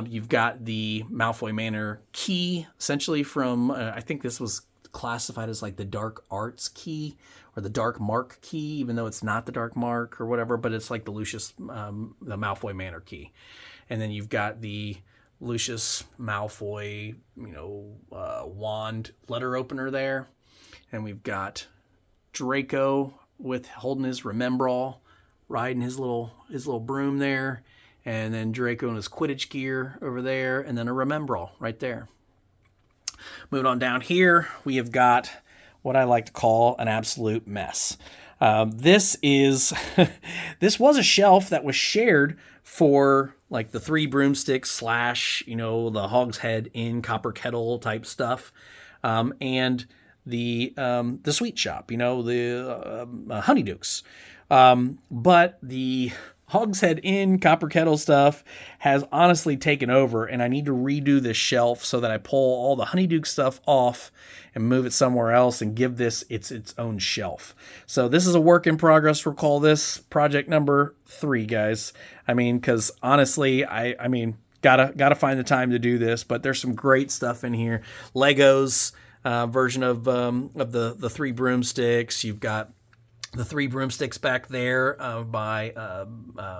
You've got the Malfoy Manor key, essentially from, I think this was classified as like the Dark Arts key or the Dark Mark key, even though it's not the Dark Mark or whatever, but it's like the the Malfoy Manor key. And then you've got the Lucius Malfoy, wand letter opener there. And we've got Draco holding his Remembrall, riding his little broom there. And then Draco in his Quidditch gear over there, and then a Remembrall right there. Moving on down here, we have got what I like to call an absolute mess. This was a shelf that was shared for like the 3 broomsticks / the Hogshead in Copper Kettle type stuff, and the sweet shop, the Honeydukes. But the Hogshead in Copper Kettle stuff has honestly taken over, and I need to redo this shelf so that I pull all the Honeyduke stuff off and move it somewhere else and give this its own shelf. So this is a work in progress. We'll call this project number 3, guys. I mean, because honestly, I mean, gotta find the time to do this, but there's some great stuff in here. Legos version of the 3 broomsticks. You've got the 3 broomsticks back there by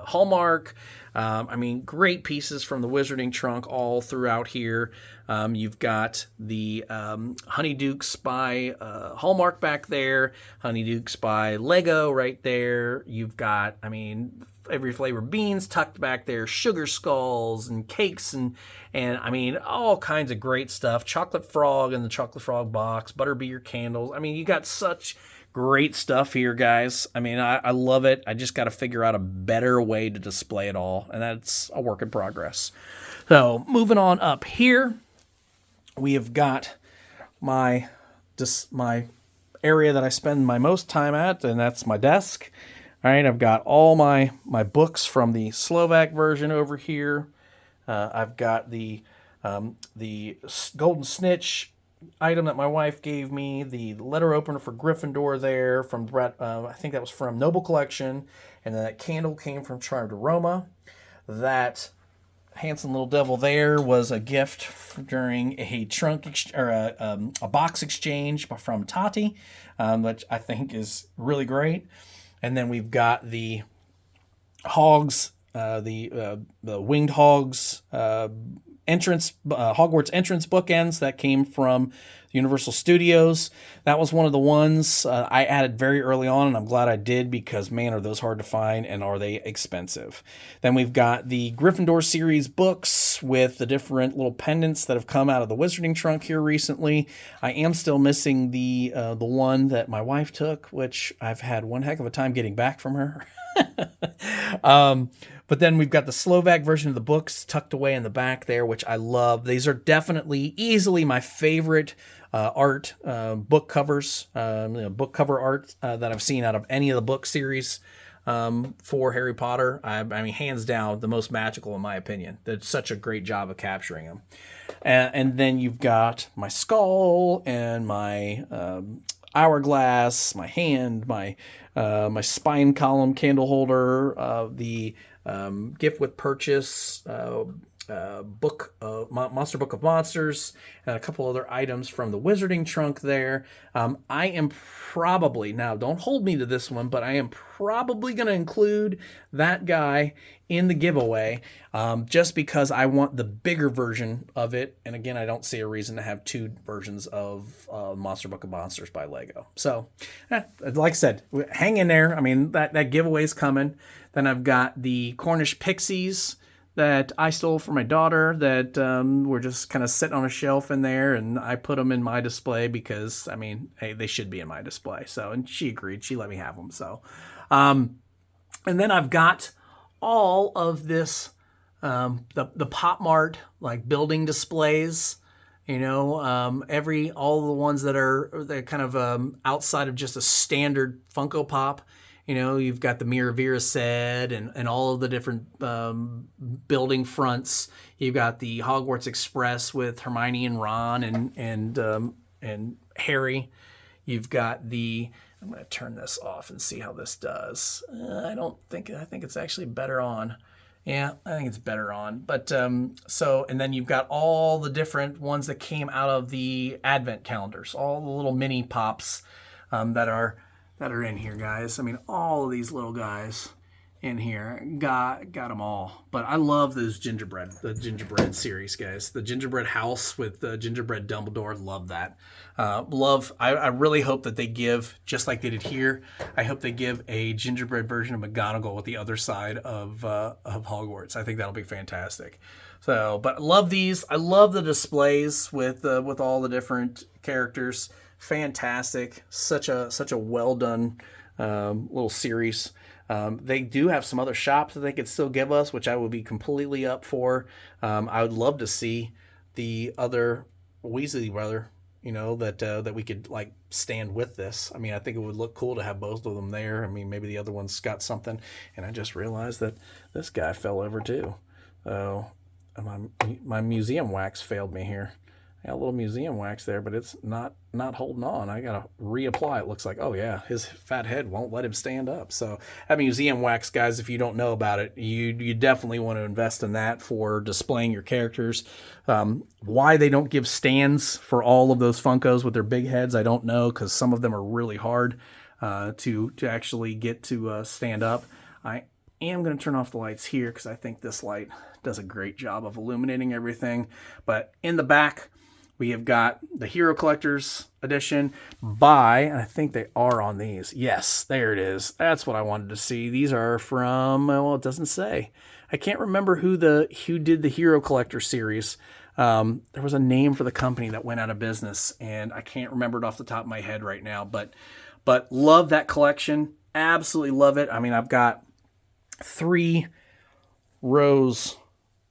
Hallmark. I mean, great pieces from the Wizarding Trunk all throughout here. You've got the Honeydukes by Hallmark back there. Honeydukes by Lego right there. You've got, I mean, every flavor beans tucked back there. Sugar skulls and cakes and I mean, all kinds of great stuff. Chocolate Frog in the Chocolate Frog box. Butterbeer candles. I mean, you got such great stuff here, guys. I mean, I love it. I just got to figure out a better way to display it all, and that's a work in progress. So moving on up here, we have got my area that I spend my most time at, and that's my desk. All right, I've got all my books from the Slovak version over here. I've got the Golden Snitch item that my wife gave me, the letter opener for Gryffindor there from Brett, I think that was from Noble Collection, and then that candle came from Charmed Aroma. That handsome little devil there was a gift during a a box exchange from Tati, which I think is really great. And then we've got the Hogs, the Winged Hogs Hogwarts entrance bookends that came from Universal Studios. That was one of the ones I added very early on, and I'm glad I did because, man, are those hard to find and are they expensive. Then we've got the Gryffindor series books with the different little pendants that have come out of the Wizarding Trunk here recently. I am still missing the one that my wife took, which I've had one heck of a time getting back from her. But then we've got the Slovak version of the books tucked away in the back there, which I love. These are definitely easily my favorite art, book covers, book cover art that I've seen out of any of the book series for Harry Potter. I mean, hands down, the most magical in my opinion. They did such a great job of capturing them. And then you've got my skull and my hourglass, my hand, my spine column candle holder, the gift with purchase book, Monster Book of Monsters, and a couple other items from the Wizarding Trunk there. I am probably, now don't hold me to this one, but I am probably going to include that guy in the giveaway just because I want the bigger version of it. And again, I don't see a reason to have two versions of Monster Book of Monsters by Lego. So, like I said, hang in there. I mean, that giveaway's coming. Then I've got the Cornish Pixies that I stole from my daughter that were just kind of sitting on a shelf in there, and I put them in my display because, I mean, hey, they should be in my display. So, and she agreed. She let me have them. So, and then I've got all of this, the PopMart like building displays, you know, all the ones that are kind of outside of just a standard Funko Pop. You know, you've got the Miravira set and all of the different building fronts. You've got the Hogwarts Express with Hermione and Ron and Harry. You've got the, I'm going to turn this off and see how this does. I think it's actually better on. Yeah, I think it's better on. But so, and then you've got all the different ones that came out of the advent calendars, all the little mini pops that are in here, guys. I mean, all of these little guys in here, got them all. But I love those the gingerbread series, guys. The gingerbread house with the gingerbread Dumbledore, love that. I really hope that they give, just like they did here, I hope they give a gingerbread version of McGonagall with the other side of Hogwarts. I think that'll be fantastic. So, but I love these. I love the displays with all the different characters. Fantastic. Such a well done little series. They do have some other shops that they could still give us, which I would be completely up for. I would love to see the other Weasley brother, you know, that we could like stand with this. I mean, I think it would look cool to have both of them there. I mean, maybe the other one's got something. And I just realized that this guy fell over too. So my museum wax failed me here. I got a little museum wax there, but it's not holding on. I gotta reapply. It looks like, oh yeah, his fat head won't let him stand up. So that museum wax, guys, if you don't know about it, you definitely want to invest in that for displaying your characters. Why they don't give stands for all of those Funkos with their big heads, I don't know, because some of them are really hard to actually get to stand up. I am going to turn off the lights here because I think this light does a great job of illuminating everything. But in the back, we have got the Hero Collectors Edition by, and I think they are on these. Yes, there it is. That's what I wanted to see. These are from, well, it doesn't say. I can't remember who did the Hero Collector series. There was a name for the company that went out of business, and I can't remember it off the top of my head right now. But love that collection. Absolutely love it. I mean, I've got 3 rows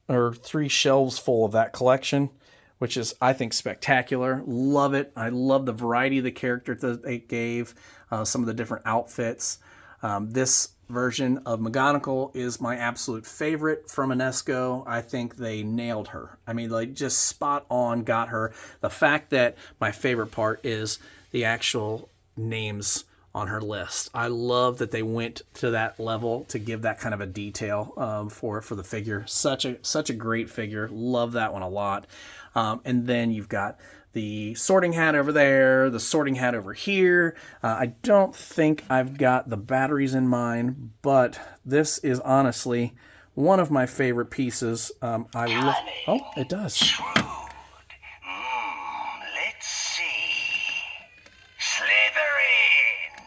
or 3 shelves full of that collection, which is, I think, spectacular. Love it. I love the variety of the characters that they gave, some of the different outfits. This version of McGonagall is my absolute favorite from Inesco. I think they nailed her. I mean, like, just spot on got her. The fact that my favorite part is the actual names on her list. I love that they went to that level to give that kind of a detail for the figure. Such a great figure. Love that one a lot. And then you've got the sorting hat over there, the sorting hat over here. I don't think I've got the batteries in mine, but this is honestly one of my favorite pieces. I love. Oh, it does. Shrewd. Let's see. Slytherin.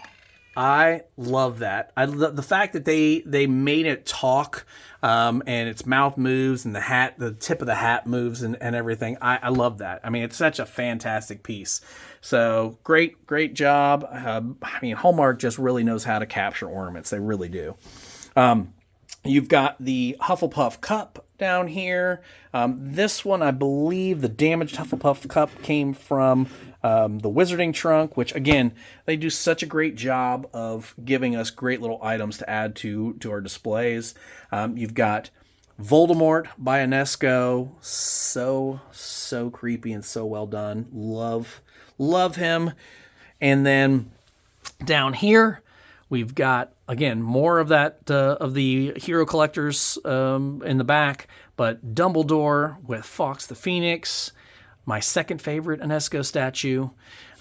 I love that. I love the fact that they made it talk, and its mouth moves, and the tip of the hat moves, and everything. I love that. I mean, it's such a fantastic piece. So great job. I mean, Hallmark just really knows how to capture ornaments. They really do. You've got the Hufflepuff cup down here. This one, I believe, the damaged Hufflepuff cup came from the Wizarding Trunk, which, again, they do such a great job of giving us great little items to add to our displays. You've got Voldemort by Unesco. So creepy and so well done. Love him. And then down here, we've got, again, more of that of the hero collectors in the back, but Dumbledore with Fawkes the Phoenix, my second favorite Unesco statue.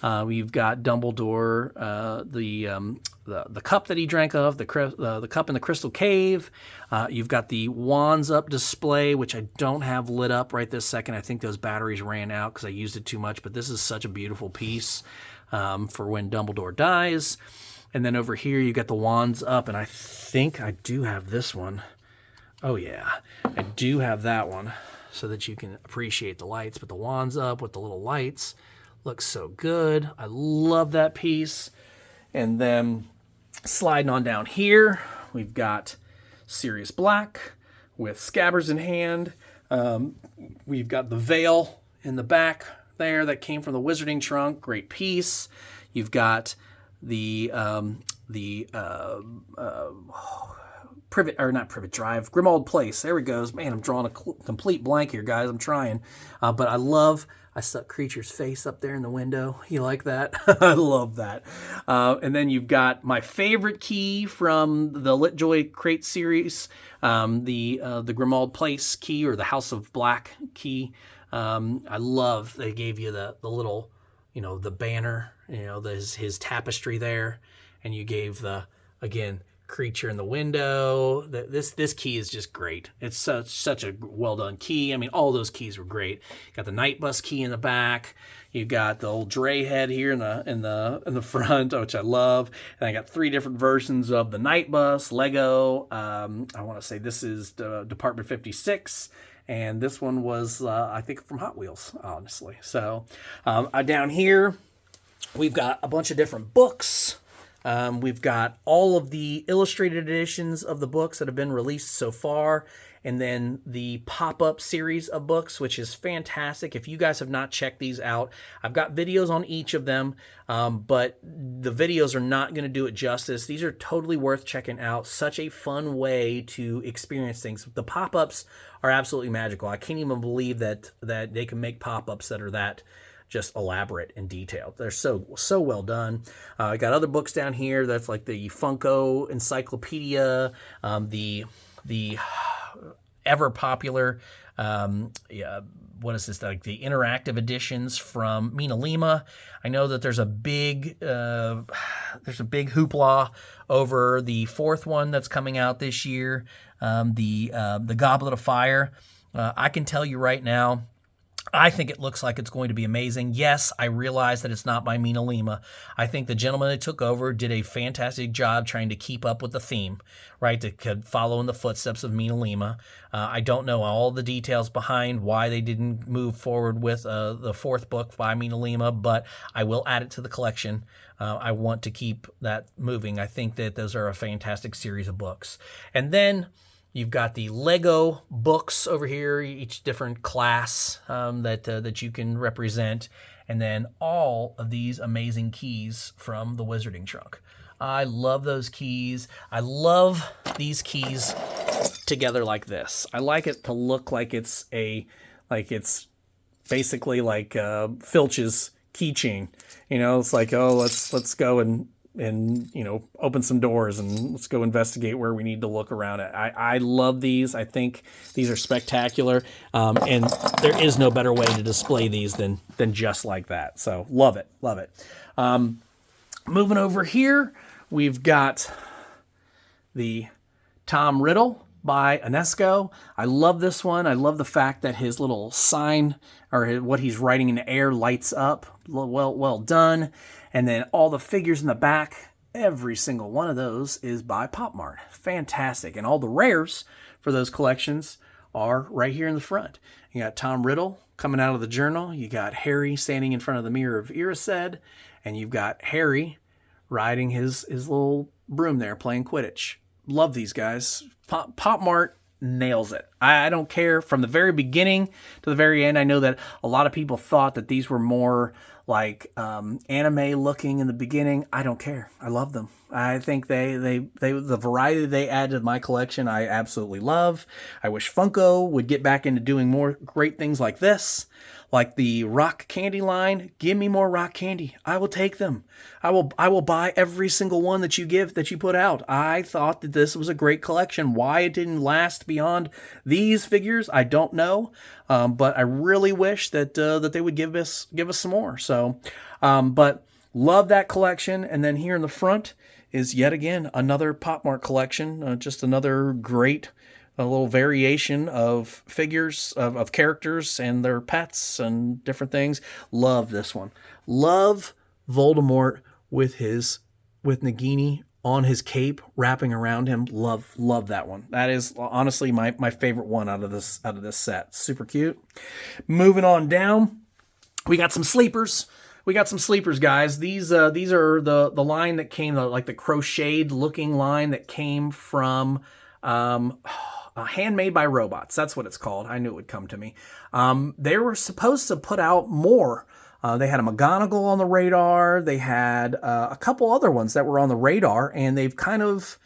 We've got Dumbledore, the cup that he drank of, the cup in the Crystal Cave. You've got the Wands Up display, which I don't have lit up right this second. I think those batteries ran out because I used it too much, but this is such a beautiful piece for when Dumbledore dies. And then over here, you got the Wands Up, and I think I do have this one. Oh, yeah, I do have that one so that you can appreciate the lights. But the Wands Up with the little lights looks so good. I love that piece. And then sliding on down here, we've got Sirius Black with scabbards in hand. We've got the veil in the back there that came from the Wizarding Trunk. Great piece. You've got the Privet, or not Privet Drive, Grimmauld Place. There it goes. Man, I'm drawing a complete blank here, guys. I'm trying. But I stuck Creature's face up there in the window. You like that? I love that. And then you've got my favorite key from the LitJoy Crate series, the Grimmauld Place key, or the House of Black key. I love they gave you the little, the banner, his tapestry there, and you gave again, Creature in the window. This key is just great. It's such a well done key. I mean, all those keys were great. Got the Night Bus key in the back. You got the old Dre head here in the front, which I love. And I got 3 different versions of the Night Bus Lego. I want to say this is Department 56. And this one was, I think, from Hot Wheels, honestly. So down here, we've got a bunch of different books. We've got all of the illustrated editions of the books that have been released so far, and then the pop-up series of books, which is fantastic. If you guys have not checked these out, I've got videos on each of them, but the videos are not going to do it justice. These are totally worth checking out. Such a fun way to experience things. The pop-ups are absolutely magical. I can't even believe that they can make pop-ups that are that just elaborate and detailed. They're so well done. I got other books down here. That's like the Funko Encyclopedia, the ever popular, what is this, like the interactive editions from Mina Lima. I know that there's a big hoopla over the 4th one that's coming out this year, the Goblet of Fire. I can tell you right now, I think it looks like it's going to be amazing. Yes, I realize that it's not by Mina Lima. I think the gentleman that took over did a fantastic job trying to keep up with the theme, right, to follow in the footsteps of Mina Lima. I don't know all the details behind why they didn't move forward with the 4th book by Mina Lima, but I will add it to the collection. I want to keep that moving. I think that those are a fantastic series of books. And then you've got the Lego books over here, each different class that you can represent, and then all of these amazing keys from the Wizarding Trunk. I love those keys. I love these keys together like this. I like it to look like it's basically like Filch's keychain. It's like, oh, let's go and open some doors and let's go investigate where we need to look around it. I love these. I think these are spectacular. And there is no better way to display these than just like that. So love it. Love it. Moving over here, we've got the Tom Riddle by Inesco. I love this one. I love the fact that his little sign or what he's writing in the air lights up. Well done. And then all the figures in the back, every single one of those is by PopMart. Fantastic. And all the rares for those collections are right here in the front. You got Tom Riddle coming out of the journal. You got Harry standing in front of the Mirror of Erised. And you've got Harry riding his little broom there playing Quidditch. Love these guys. PopMart nails it. I don't care from the very beginning to the very end. I know that a lot of people thought that these were more like anime looking in the beginning. I don't care. I love them. I think the variety they add to my collection, I absolutely love. I wish Funko would get back into doing more great things like this. Like the rock candy line, give me more rock candy. I will take them. I will buy every single one that you put out. I thought that this was a great collection. Why it didn't last beyond these figures, I don't know. But I really wish that they would give us some more. So, but love that collection. And then here in the front is yet again another PopMart collection. Just another great. A little variation of figures, of characters and their pets and different things. Love this one. Love Voldemort with Nagini on his cape wrapping around him. Love that one. That is honestly my favorite one out of this set. Super cute. Moving on down, we got some sleepers. Guys. These are the line that came, like the crocheted looking line that came from Handmade by Robots. That's what it's called. I knew it would come to me. They were supposed to put out more. They had a McGonagall on the radar. They had a couple other ones that were on the radar, and they've kind of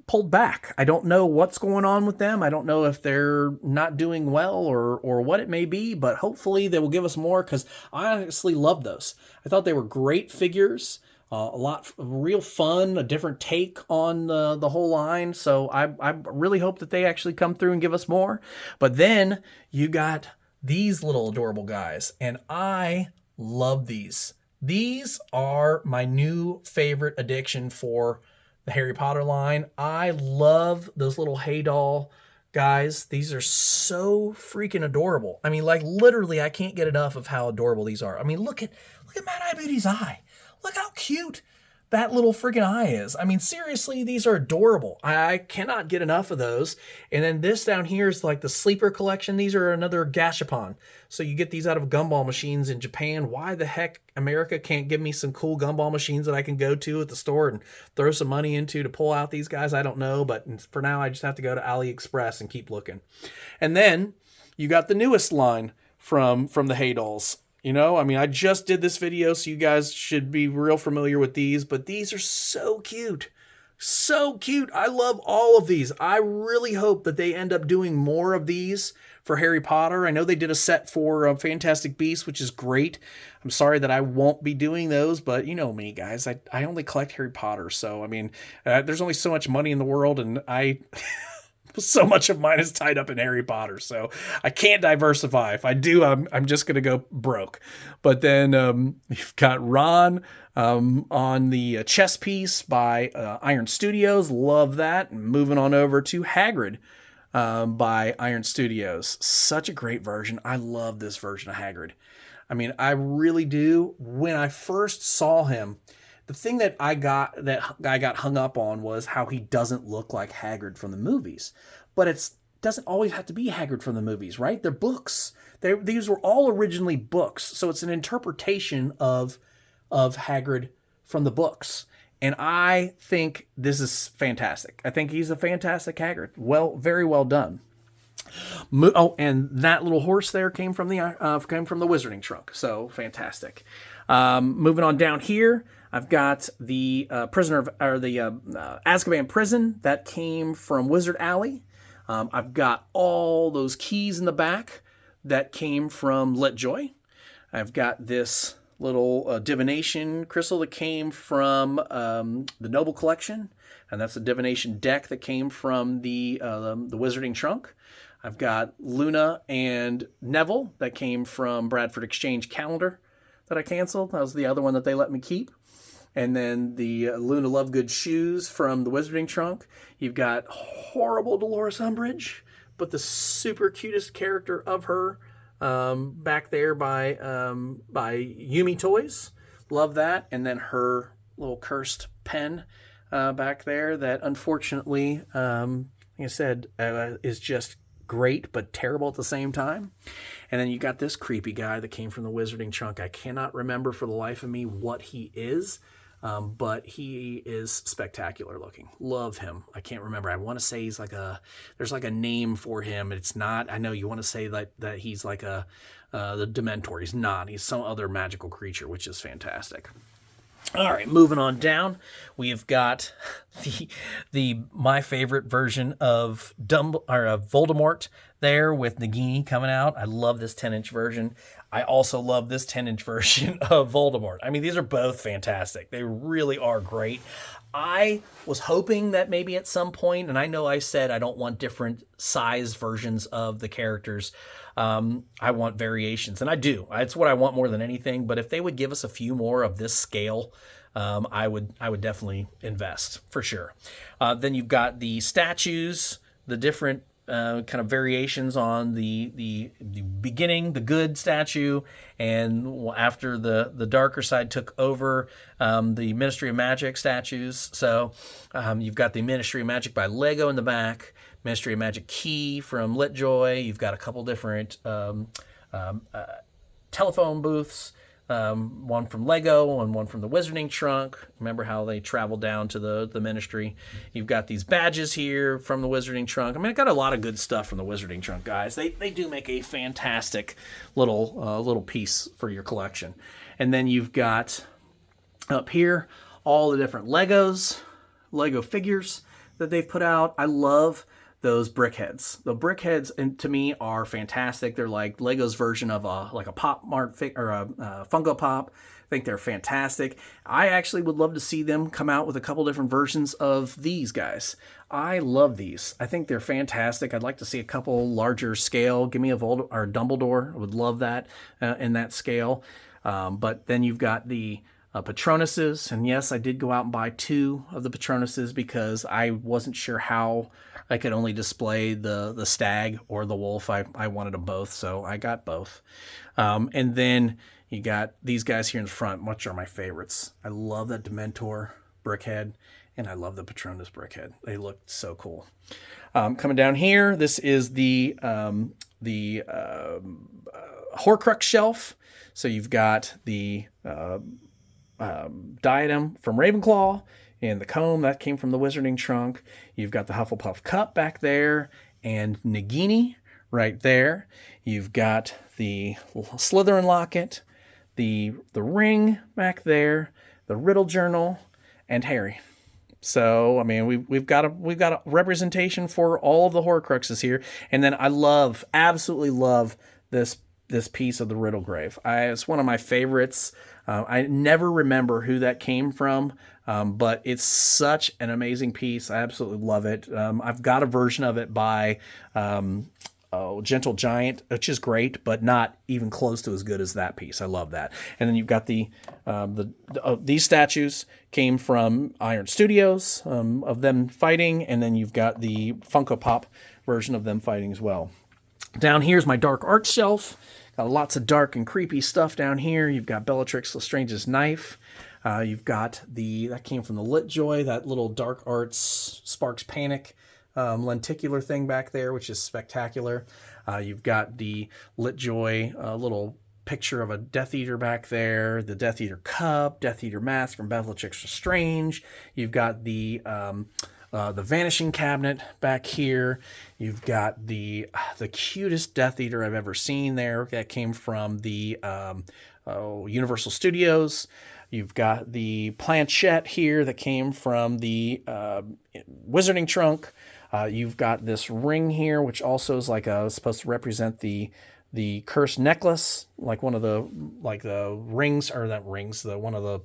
pulled back. I don't know what's going on with them. I don't know if they're not doing well or what it may be, but hopefully they will give us more because I honestly love those. I thought they were great figures. A lot real fun, a different take on the whole line. So I really hope that they actually come through and give us more. But then you got these little adorable guys, and I love these. These are my new favorite addiction for the Harry Potter line. I love those little Hey Doll guys. These are so freaking adorable. I mean, like literally, I can't get enough of how adorable these are. I mean, look at Mad-Eye Moody's eye. Look how cute that little freaking eye is. I mean, seriously, these are adorable. I cannot get enough of those. And then this down here is like the sleeper collection. These are another Gashapon. So you get these out of gumball machines in Japan. Why the heck America can't give me some cool gumball machines that I can go to at the store and throw some money into to pull out these guys? I don't know. But for now, I just have to go to AliExpress and keep looking. And then you got the newest line from the Hey Dolls. You know, I mean, I just did this video, so you guys should be real familiar with these, but these are so cute. So cute. I love all of these. I really hope that they end up doing more of these for Harry Potter. I know they did a set for Fantastic Beasts, which is great. I'm sorry that I won't be doing those, but you know me, guys. I only collect Harry Potter, so, I mean, there's only so much money in the world, and so much of mine is tied up in Harry Potter, so I can't diversify. If I do, I'm just going to go broke. But then you've got Ron on the chess piece by Iron Studios. Love that. And moving on over to Hagrid by Iron Studios. Such a great version. I love this version of Hagrid. I mean, I really do. When I first saw him, the thing that I got hung up on was how he doesn't look like Hagrid from the movies. But it doesn't always have to be Hagrid from the movies, right? They're books. These were all originally books, so it's an interpretation of Hagrid from the books. And I think this is fantastic. I think he's a fantastic Hagrid. Well, very well done. Oh, and that little horse there came from the Wizarding Trunk. So fantastic. Moving on down here, I've got the Azkaban prison that came from Wizard Alley. I've got all those keys in the back that came from Letjoy. I've got this little divination crystal that came from the Noble Collection, and that's a divination deck that came from the Wizarding Trunk. I've got Luna and Neville that came from Bradford Exchange Calendar that I canceled. That was the other one that they let me keep. And then the Luna Lovegood shoes from the Wizarding Trunk. You've got horrible Dolores Umbridge, but the super cutest character of her back there by Yumi Toys. Love that. And then her little cursed pen back there that unfortunately, like I said, is just great but terrible at the same time. And then you got this creepy guy that came from the Wizarding Trunk. I cannot remember for the life of me what he is, but he is spectacular looking. Love him. I can't remember. I want to say he's like there's like a name for him. It's not, I know you want to say that he's like the Dementor. He's not. He's some other magical creature, which is fantastic. All right, moving on down, we have got my favorite version of Voldemort there with Nagini coming out. I love this 10-inch version. I also love this 10-inch version of Voldemort. I mean, these are both fantastic. They really are great. I was hoping that maybe at some point, and I know I said I don't want different size versions of the characters. I want variations, and I do. It's what I want more than anything. But if they would give us a few more of this scale, I would definitely invest for sure. Then you've got the statues, the different kind of variations on the beginning, the good statue, and after the darker side took over, the Ministry of Magic statues. So you've got the Ministry of Magic by Lego in the back, Ministry of Magic key from Litjoy. You've got a couple different telephone booths. One from Lego and one from the Wizarding Trunk. Remember how they traveled down to the Ministry. You've got these badges here from the Wizarding Trunk. I mean, I got a lot of good stuff from the Wizarding Trunk, guys. They do make a fantastic little piece for your collection. And then you've got up here all the different Lego figures that they've put out. I love those brickheads. The brickheads, and to me, are fantastic. They're like Lego's version of a PopMart or a Funko Pop. I think they're fantastic. I actually would love to see them come out with a couple different versions of these guys. I love these. I think they're fantastic. I'd like to see a couple larger scale. Give me a Dumbledore. I would love that in that scale. But then you've got the Patronuses, and yes, I did go out and buy 2 of the Patronuses because I wasn't sure how I could only display the stag or the wolf. I wanted them both, so I got both. And then you got these guys here in the front, which are my favorites. I love that Dementor brickhead, and I love the Patronus brickhead. They look so cool. Coming down here, this is the Horcrux shelf. So you've got the diadem from Ravenclaw and the comb that came from the Wizarding Trunk. You've got the Hufflepuff cup back there and Nagini right there. You've got the Slytherin locket, the ring back there, the Riddle journal, and Harry. So I mean, we've got a representation for all of the Horcruxes here. And then I absolutely love this piece of the Riddle Grave. It's one of my favorites. I never remember who that came from, but it's such an amazing piece. I absolutely love it. I've got a version of it by Gentle Giant, which is great, but not even close to as good as that piece. I love that. And then you've got these statues came from Iron Studios of them fighting, and then you've got the Funko Pop version of them fighting as well. Down here's my dark art shelf. Got lots of dark and creepy stuff down here. You've got Bellatrix Lestrange's knife. You've got that came from the Litjoy, that little dark arts Sparks Panic lenticular thing back there, which is spectacular. You've got the Litjoy little picture of a Death Eater back there, the Death Eater cup, Death Eater mask from Bellatrix Lestrange. You've got the Vanishing Cabinet back here. You've got the cutest Death Eater I've ever seen there. That came from the Universal Studios. You've got the planchette here that came from the Wizarding Trunk. You've got this ring here, which also is supposed to represent the cursed necklace, like one of the rings, or not rings, one of the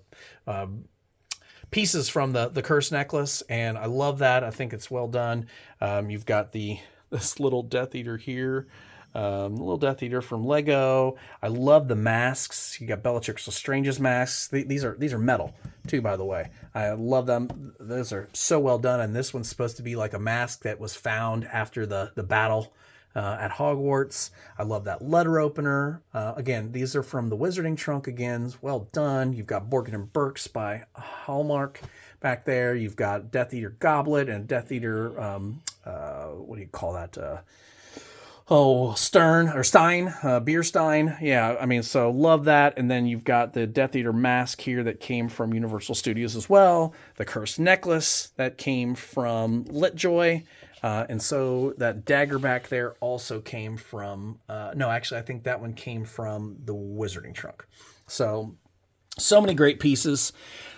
pieces from the cursed necklace, and I love that. I think it's well done. You've got this little Death Eater here Little Death Eater from Lego. I love the masks. You got Bellatrix Lestrange's masks. These are metal too, by the way. I love them. Those are so well done. And this one's supposed to be like a mask that was found after the battle at Hogwarts. I love that letter opener. Again, these are from the Wizarding Trunk again. Well done. You've got Borgin and Burke's by Hallmark back there. You've got Death Eater Goblet and Death Eater, what do you call that? Stein, Beer Stein. Yeah, I mean, so love that. And then you've got the Death Eater mask here that came from Universal Studios as well. The Cursed Necklace that came from Litjoy. And so that dagger back there also came from, no, actually, I think that one came from the Wizarding Trunk. So many great pieces.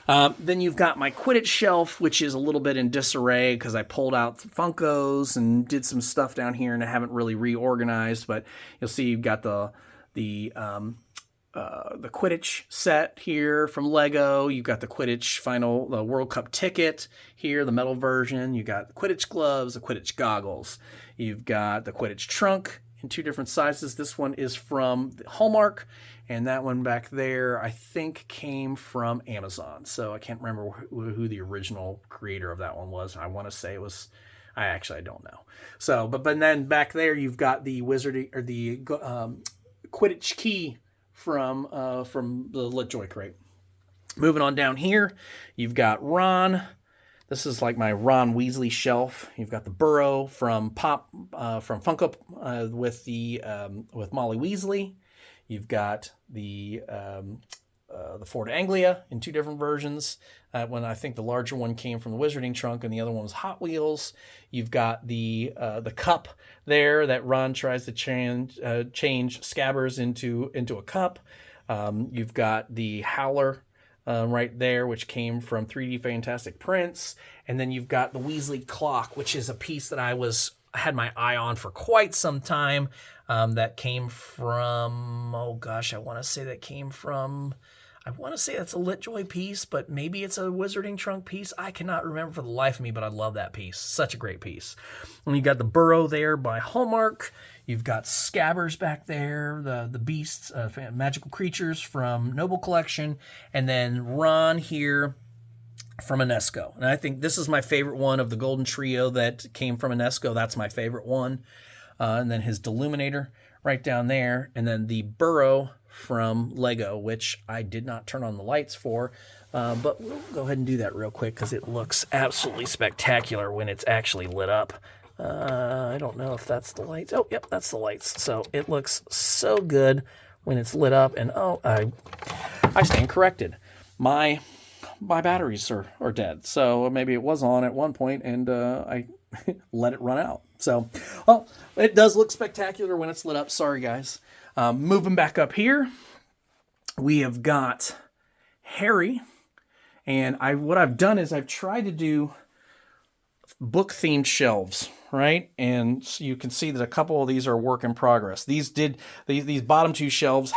Then you've got my Quidditch shelf, which is a little bit in disarray because I pulled out Funkos and did some stuff down here and I haven't really reorganized. But you'll see you've got the Quidditch set here from Lego. You've got the Quidditch final World Cup ticket here, the metal version. You got the Quidditch gloves, the Quidditch goggles. You've got the Quidditch trunk in 2 different sizes. This one is from Hallmark, and that one back there I think came from Amazon. So I can't remember who the original creator of that one was. I want to say it was, I don't know. So, but then back there you've got the Wizarding or the Quidditch key from the Litjoy crate. Moving on down here, you've got Ron. This is like my Ron Weasley shelf. You've got the Burrow from Funko with Molly Weasley. You've got the Ford Anglia in 2 different versions. When I think the larger one came from the Wizarding Trunk, and the other one was Hot Wheels. You've got the cup there that Ron tries to change Scabbers into a cup. You've got the Howler right there, which came from 3D Fantastic Prints. And then you've got the Weasley clock, which is a piece that I had my eye on for quite some time. That came from, oh gosh, I want to say that's a Litjoy piece, but maybe it's a Wizarding Trunk piece. I cannot remember for the life of me, but I love that piece. Such a great piece. And you got the Burrow there by Hallmark. You've got Scabbers back there, the beasts, magical creatures from Noble Collection, and then Ron here from Inesco. And I think this is my favorite one of the Golden Trio that came from Inesco. That's my favorite one. And then his Deluminator right down there. And then the Burrow from Lego, which I did not turn on the lights for. But we'll go ahead and do that real quick because it looks absolutely spectacular when it's actually lit up. I don't know if that's the lights. Oh, yep, that's the lights. So it looks so good when it's lit up. And oh, I stand corrected. My batteries are dead. So maybe it was on at one point and I let it run out. So, well, it does look spectacular when it's lit up. Sorry, guys. Moving back up here, we have got Harry. And what I've done is I've tried to do book-themed shelves, right? And so you can see that a couple of these are work in progress. These bottom 2 shelves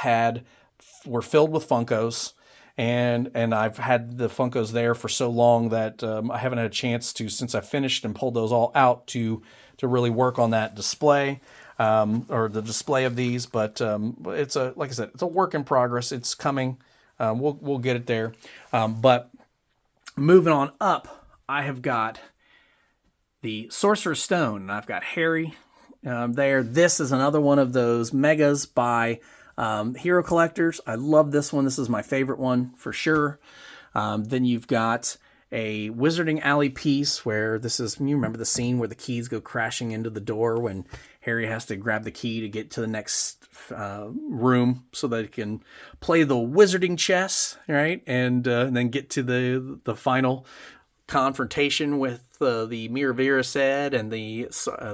were filled with Funkos. And I've had the Funkos there for so long that I haven't had a chance to, since I finished and pulled those all out, to really work on that display or the display of these. But it's like I said, it's a work in progress. It's coming. We'll get it there. But moving on up, I have got the Sorcerer's Stone, and I've got Harry there. This is another one of those megas by Hero Collectors. I love this one. This is my favorite one for sure. Then you've got a Wizarding Alley piece where you remember the scene where the keys go crashing into the door when Harry has to grab the key to get to the next room so that he can play the wizarding chess, right? And then get to the final confrontation with the Miraviricid and the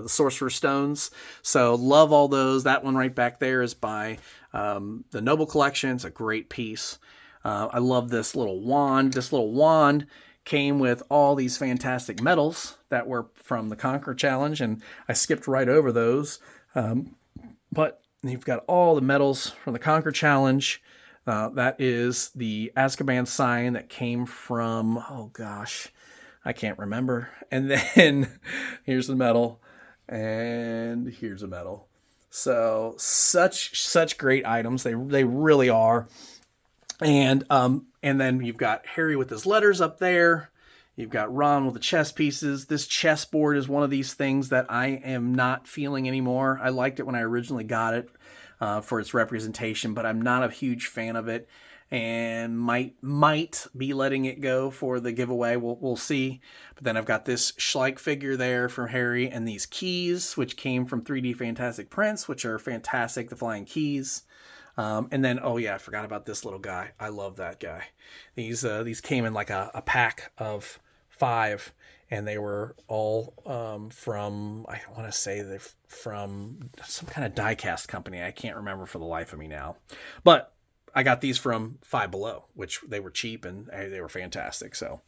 Sorcerer's Stones. So love all those. That one right back there is by the Noble Collection. It's a great piece. I love this little wand. This little wand came with all these fantastic medals that were from the Conquer Challenge, and I skipped right over those. But you've got all the medals from the Conquer Challenge. That is the Azkaban sign that came from, oh gosh, I can't remember. And then here's the medal, and here's a medal. So such great items. They really are. And then you've got Harry with his letters up there. You've got Ron with the chess pieces. This chessboard is one of these things that I am not feeling anymore. I liked it when I originally got it for its representation, but I'm not a huge fan of it, and might be letting it go for the giveaway. We'll see. But then I've got this Schleich figure there from Harry, and these keys, which came from 3D Fantastic Prints, which are fantastic, the flying keys. And then, oh yeah, I forgot about this little guy. I love that guy. These came in like a pack of 5, and they were all from, I want to say they're from some kind of die-cast company. I can't remember for the life of me now. But I got these from Five Below, which they were cheap and they were fantastic. So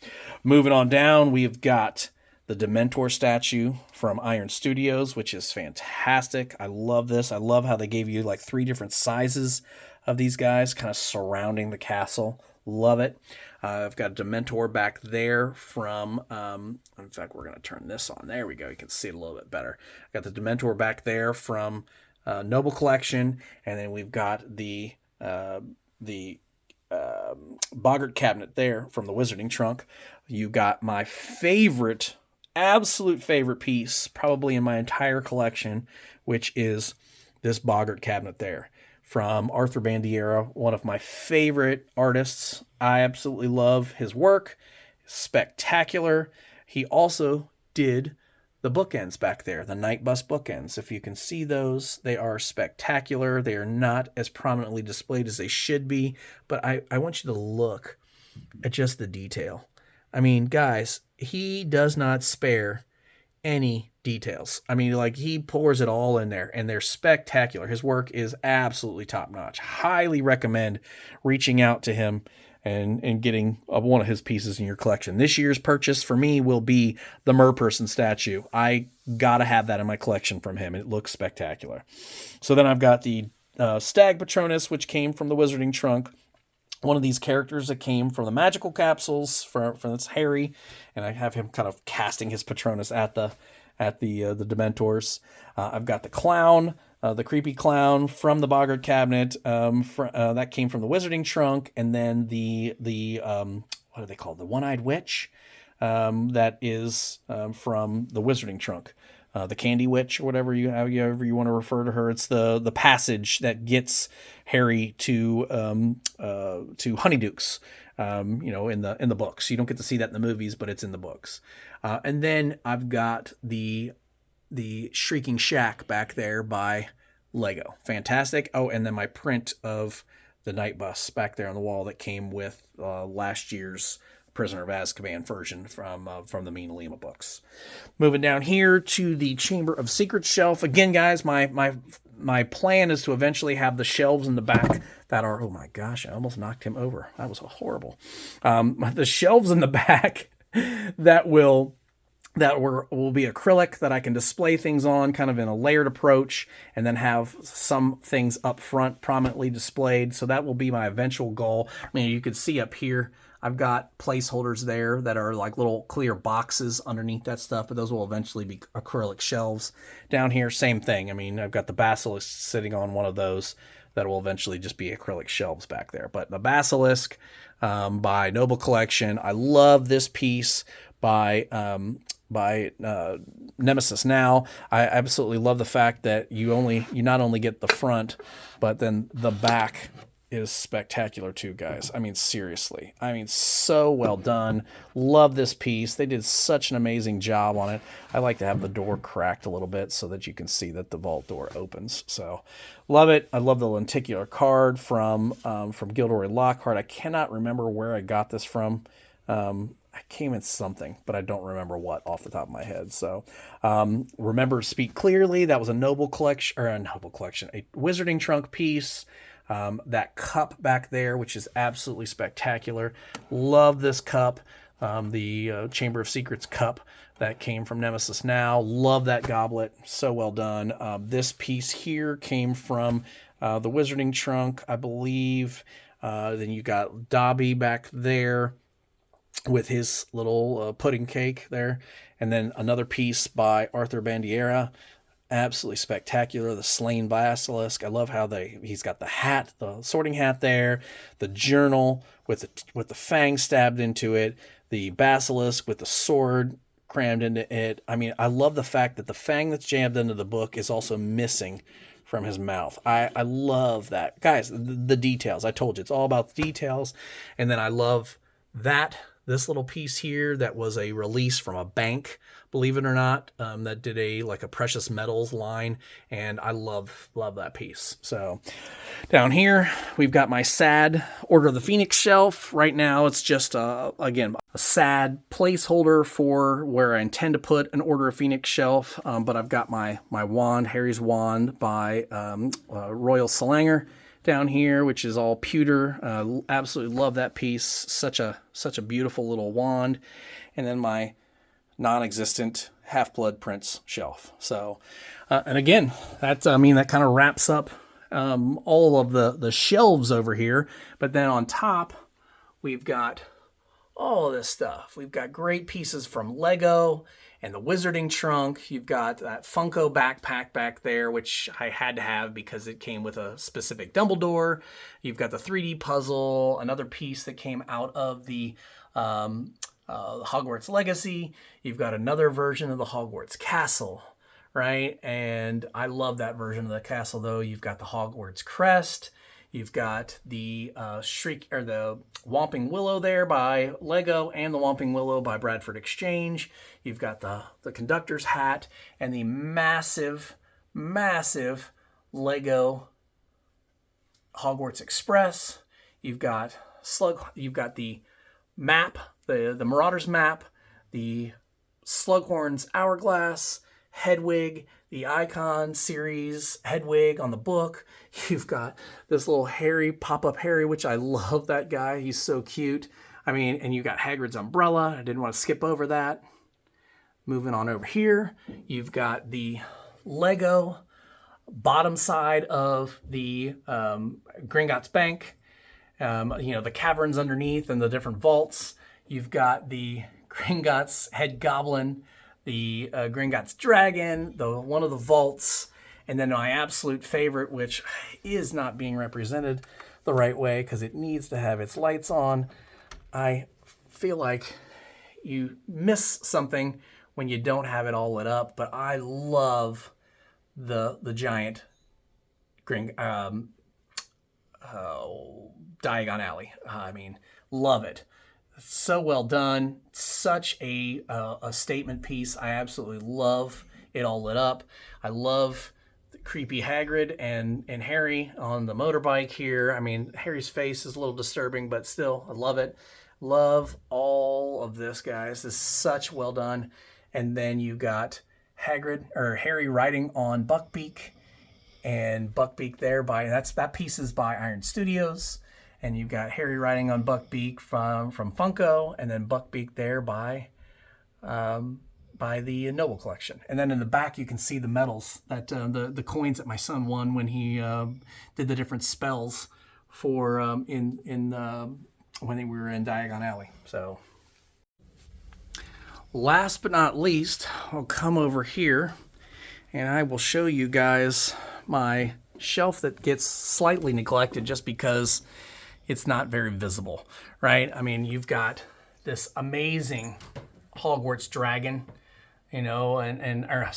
moving on down, we've got the Dementor statue from Iron Studios, which is fantastic. I love this. I love how they gave you like 3 different sizes of these guys kind of surrounding the castle. Love it. I've got a Dementor back there from, in fact, we're going to turn this on. There we go. You can see it a little bit better. I've got the Dementor back there from Noble Collection. And then we've got the Boggart cabinet there from the Wizarding Trunk. You got my favorite, absolute favorite piece, probably in my entire collection, which is this Boggart cabinet there from Arthur Bandiera, one of my favorite artists. I absolutely love his work. Spectacular. He also did the bookends back there, the Night Bus bookends. If you can see those, they are spectacular. They are not as prominently displayed as they should be, but I want you to look at just the detail. I mean, guys, he does not spare any details. I mean, like, he pours it all in there, and they're spectacular. His work is absolutely top-notch. Highly recommend reaching out to him and getting one of his pieces in your collection. This year's purchase for me will be the Merperson statue. I gotta have that in my collection from him. It looks spectacular. So then I've got the Stag Patronus, which came from the Wizarding Trunk. One of these characters that came from the magical capsules from this Harry, and I have him kind of casting his Patronus at the Dementors. I've got the clown, the creepy clown from the Boggart cabinet, that came from the Wizarding Trunk, and then the what are they called? The One-Eyed Witch, that is from the Wizarding Trunk. The Candy Witch, or however you want to refer to her. It's the passage that gets Harry to Honeydukes, in the books. You don't get to see that in the movies, but it's in the books. And then I've got the Shrieking Shack back there by Lego. Fantastic. Oh, and then my print of the Night Bus back there on the wall that came with last year's Prisoner of Azkaban version from the Mina Lima books. Moving down here to the Chamber of Secrets shelf. Again, guys, my plan is to eventually have the shelves in the back that are, oh my gosh, I almost knocked him over. That was horrible. The shelves in the back that will be acrylic that I can display things on kind of in a layered approach, and then have some things up front prominently displayed. So that will be my eventual goal. I mean, you can see up here, I've got placeholders there that are like little clear boxes underneath that stuff, but those will eventually be acrylic shelves. Down here, same thing. I mean, I've got the Basilisk sitting on one of those that will eventually just be acrylic shelves back there. But the Basilisk by Noble Collection, I love this piece by Nemesis Now. I absolutely love the fact that you not only get the front, but then the back is spectacular too, guys. I mean, seriously. I mean, so well done. Love this piece. They did such an amazing job on it. I like to have the door cracked a little bit so that you can see that the vault door opens. So, love it. I love the lenticular card from Gilderoy Lockhart. I cannot remember where I got this from. I came in something, but I don't remember what off the top of my head. So, Remember to Speak Clearly. That was a Noble Collection, a Wizarding Trunk piece. That cup back there, which is absolutely spectacular. Love this cup. The Chamber of Secrets cup that came from Nemesis Now. Love that goblet. So well done. This piece here came from the Wizarding Trunk, I believe. Then you got Dobby back there with his little pudding cake there. And then another piece by Arthur Bandiera. absolutely spectacular. The slain basilisk. I love how he's got the hat, the sorting hat there, the journal with the fang stabbed into it, the basilisk with the sword crammed into it. I mean, I love the fact that the fang that's jammed into the book is also missing from his mouth. I love that. Guys, the details. I told you, it's all about the details. And then I love this little piece here that was a release from a bank, believe it or not, that did a precious metals line, and I love that piece. So down here we've got my sad Order of the Phoenix shelf. Right now it's just again a sad placeholder for where I intend to put an Order of Phoenix shelf, but I've got my wand, Harry's wand by Royal Salanger down here, which is all pewter. Absolutely love that piece. Such a beautiful little wand. And then my non-existent Half-Blood Prince shelf. So, and again, that kind of wraps up all of the shelves over here. But then on top, we've got all of this stuff. We've got great pieces from Lego and the Wizarding Trunk. You've got that Funko backpack back there, which I had to have because it came with a specific Dumbledore. You've got the 3D puzzle, another piece that came out of the Hogwarts Legacy. You've got another version of the Hogwarts Castle, right? And I love that version of the castle, though. You've got the Hogwarts Crest. You've got the the Whomping Willow there by Lego and the Whomping Willow by Bradford Exchange. You've got the conductor's hat and the massive Lego Hogwarts Express. You've got the map, the Marauders map, the Slughorn's Hourglass, Hedwig, the Icon series Hedwig on the book. You've got this little Harry, pop-up Harry, which I love that guy. He's so cute. I mean, and you got Hagrid's umbrella. I didn't want to skip over that. Moving on over here, you've got the Lego bottom side of the Gringotts Bank. The caverns underneath and the different vaults. You've got the Gringotts head goblin, the Gringotts dragon, one of the vaults, and then my absolute favorite, which is not being represented the right way because it needs to have its lights on. I feel like you miss something when you don't have it all lit up, but I love the giant Diagon Alley. I mean, love it. So well done. Such a statement piece. I absolutely love it all lit up. I love the creepy Hagrid and Harry on the motorbike here. I mean, Harry's face is a little disturbing, but still, I love it. Love all of this, guys. This is such well done. And then you got Harry riding on Buckbeak, and Buckbeak there that piece is by Iron Studios. And you've got Harry riding on Buckbeak from Funko, and then Buckbeak there by the Noble Collection. And then in the back, you can see the medals that the coins that my son won when he did the different spells for when we were in Diagon Alley. So, last but not least, I'll come over here, and I will show you guys my shelf that gets slightly neglected just because it's not very visible, right? I mean, you've got this amazing Hogwarts dragon, Gringotts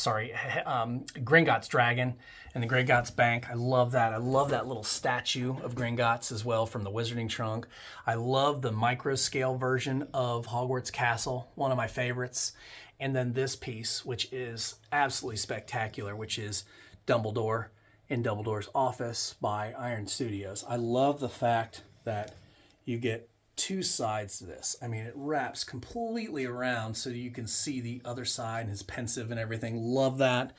dragon and the Gringotts Bank. I love that. I love that little statue of Gringotts as well from the Wizarding Trunk. I love the micro scale version of Hogwarts Castle, one of my favorites. And then this piece, which is absolutely spectacular, which is Dumbledore in Dumbledore's office by Iron Studios. I love the fact that you get two sides to this. I mean, it wraps completely around so you can see the other side and his pensive and everything. Love that.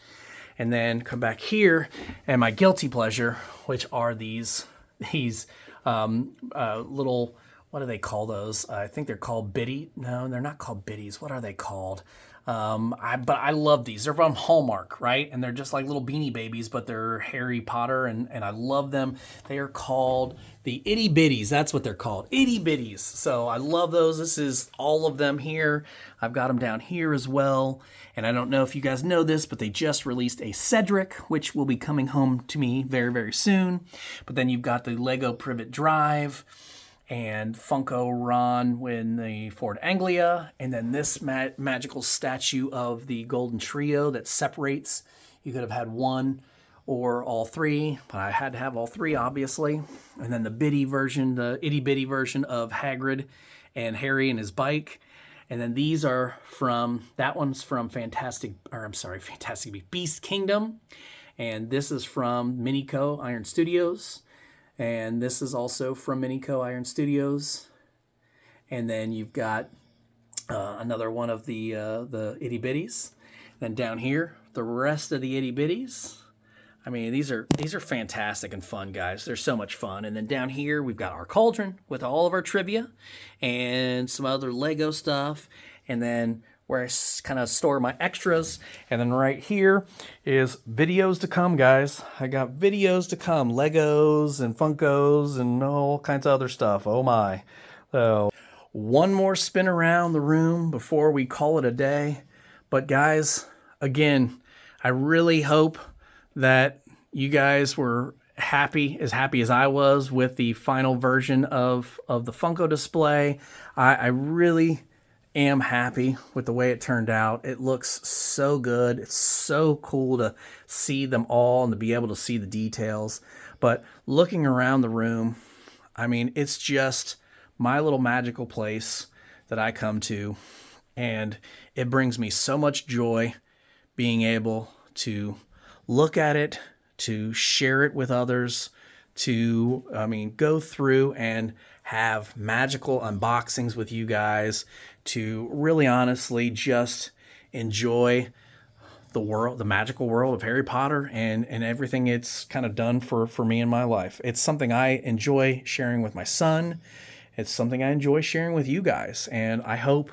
And then come back here, and my guilty pleasure, which are these little what do they call those? I think they're called biddy. No, they're not called biddies. What are they called? But I love these. They're from Hallmark, right? And they're just like little Beanie Babies, but they're Harry Potter, and I love them. They are called the Itty Bitties. That's what they're called, Itty Bitties. So I love those. This is all of them here. I've got them down here as well. And I don't know if you guys know this, but they just released a Cedric, which will be coming home to me very, very soon. But then you've got the Lego Privet Drive, and Funko Ron in the Ford Anglia, and then this magical statue of the Golden Trio that separates. You could have had one or all three, but I had to have all three, obviously. And then the biddy version, the itty bitty version of Hagrid and Harry and his bike. And then these are from, that one's from Fantastic Beast Kingdom. And this is from Minico Iron Studios. And this is also from Minico Iron Studios. And then you've got another one of the itty bitties. Then down here, the rest of the itty bitties. I mean, these are fantastic and fun, guys. They're so much fun. And then down here, we've got our cauldron with all of our trivia and some other Lego stuff. And then where I kind of store my extras. And then right here is videos to come, guys. I got videos to come. Legos and Funkos and all kinds of other stuff. Oh my. So one more spin around the room before we call it a day. But guys, again, I really hope that you guys were happy as I was with the final version of the Funko display. I really am happy with the way it turned out. It looks so good. It's so cool to see them all and to be able to see the details. But looking around the room, I mean, it's just my little magical place that I come to, and it brings me so much joy being able to look at it, to share it with others, to, go through and have magical unboxings with you guys, to really honestly just enjoy the world, the magical world of Harry Potter and everything it's kind of done for me in my life. It's something I enjoy sharing with my son. It's something I enjoy sharing with you guys. And I hope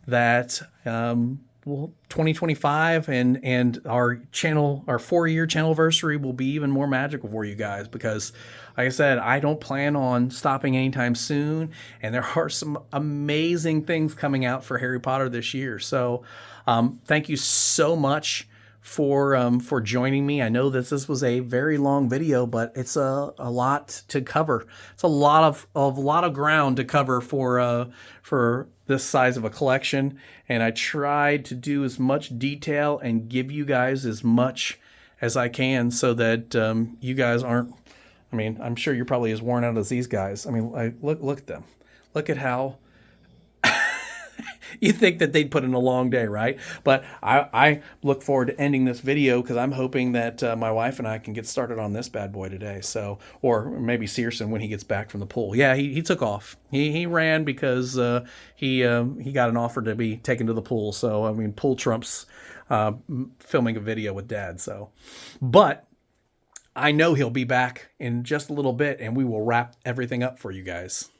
that 2025 and our 4-year Channelversary will be even more magical for you guys, because like I said, I don't plan on stopping anytime soon, and there are some amazing things coming out for Harry Potter this year. So thank you so much for joining me. I know that this was a very long video, but it's a lot to cover. It's a lot of ground to cover for this size of a collection, and I tried to do as much detail and give you guys as much as I can so that you guys aren't, I'm sure you're probably as worn out as these guys. Look at them. Look at how you think that they'd put in a long day, right? But I look forward to ending this video because I'm hoping that my wife and I can get started on this bad boy today. So, or maybe Searson when he gets back from the pool. Yeah, he took off. He ran because he got an offer to be taken to the pool. So, pool trumps filming a video with Dad. So, but I know he'll be back in just a little bit, and we will wrap everything up for you guys.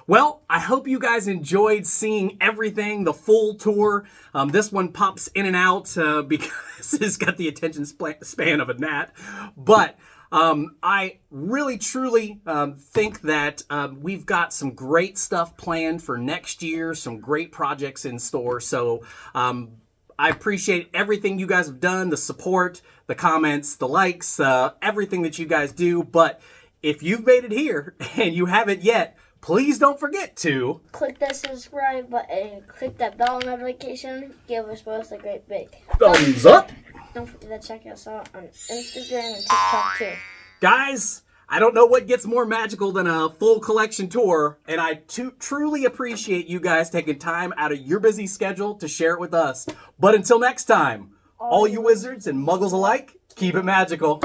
Well, I hope you guys enjoyed seeing everything, the full tour. This one pops in and out because it's got the attention span of a gnat. But I really, truly think that we've got some great stuff planned for next year, some great projects in store. So I appreciate everything you guys have done, the support, the comments, the likes, everything that you guys do. But if you've made it here and you haven't yet, please don't forget to click that subscribe button, click that bell notification, give us both a great big thumbs up. Don't forget to check us out on Instagram and TikTok too. Guys, I don't know what gets more magical than a full collection tour, and I truly appreciate you guys taking time out of your busy schedule to share it with us. But until next time, all you wizards and muggles alike, keep it magical.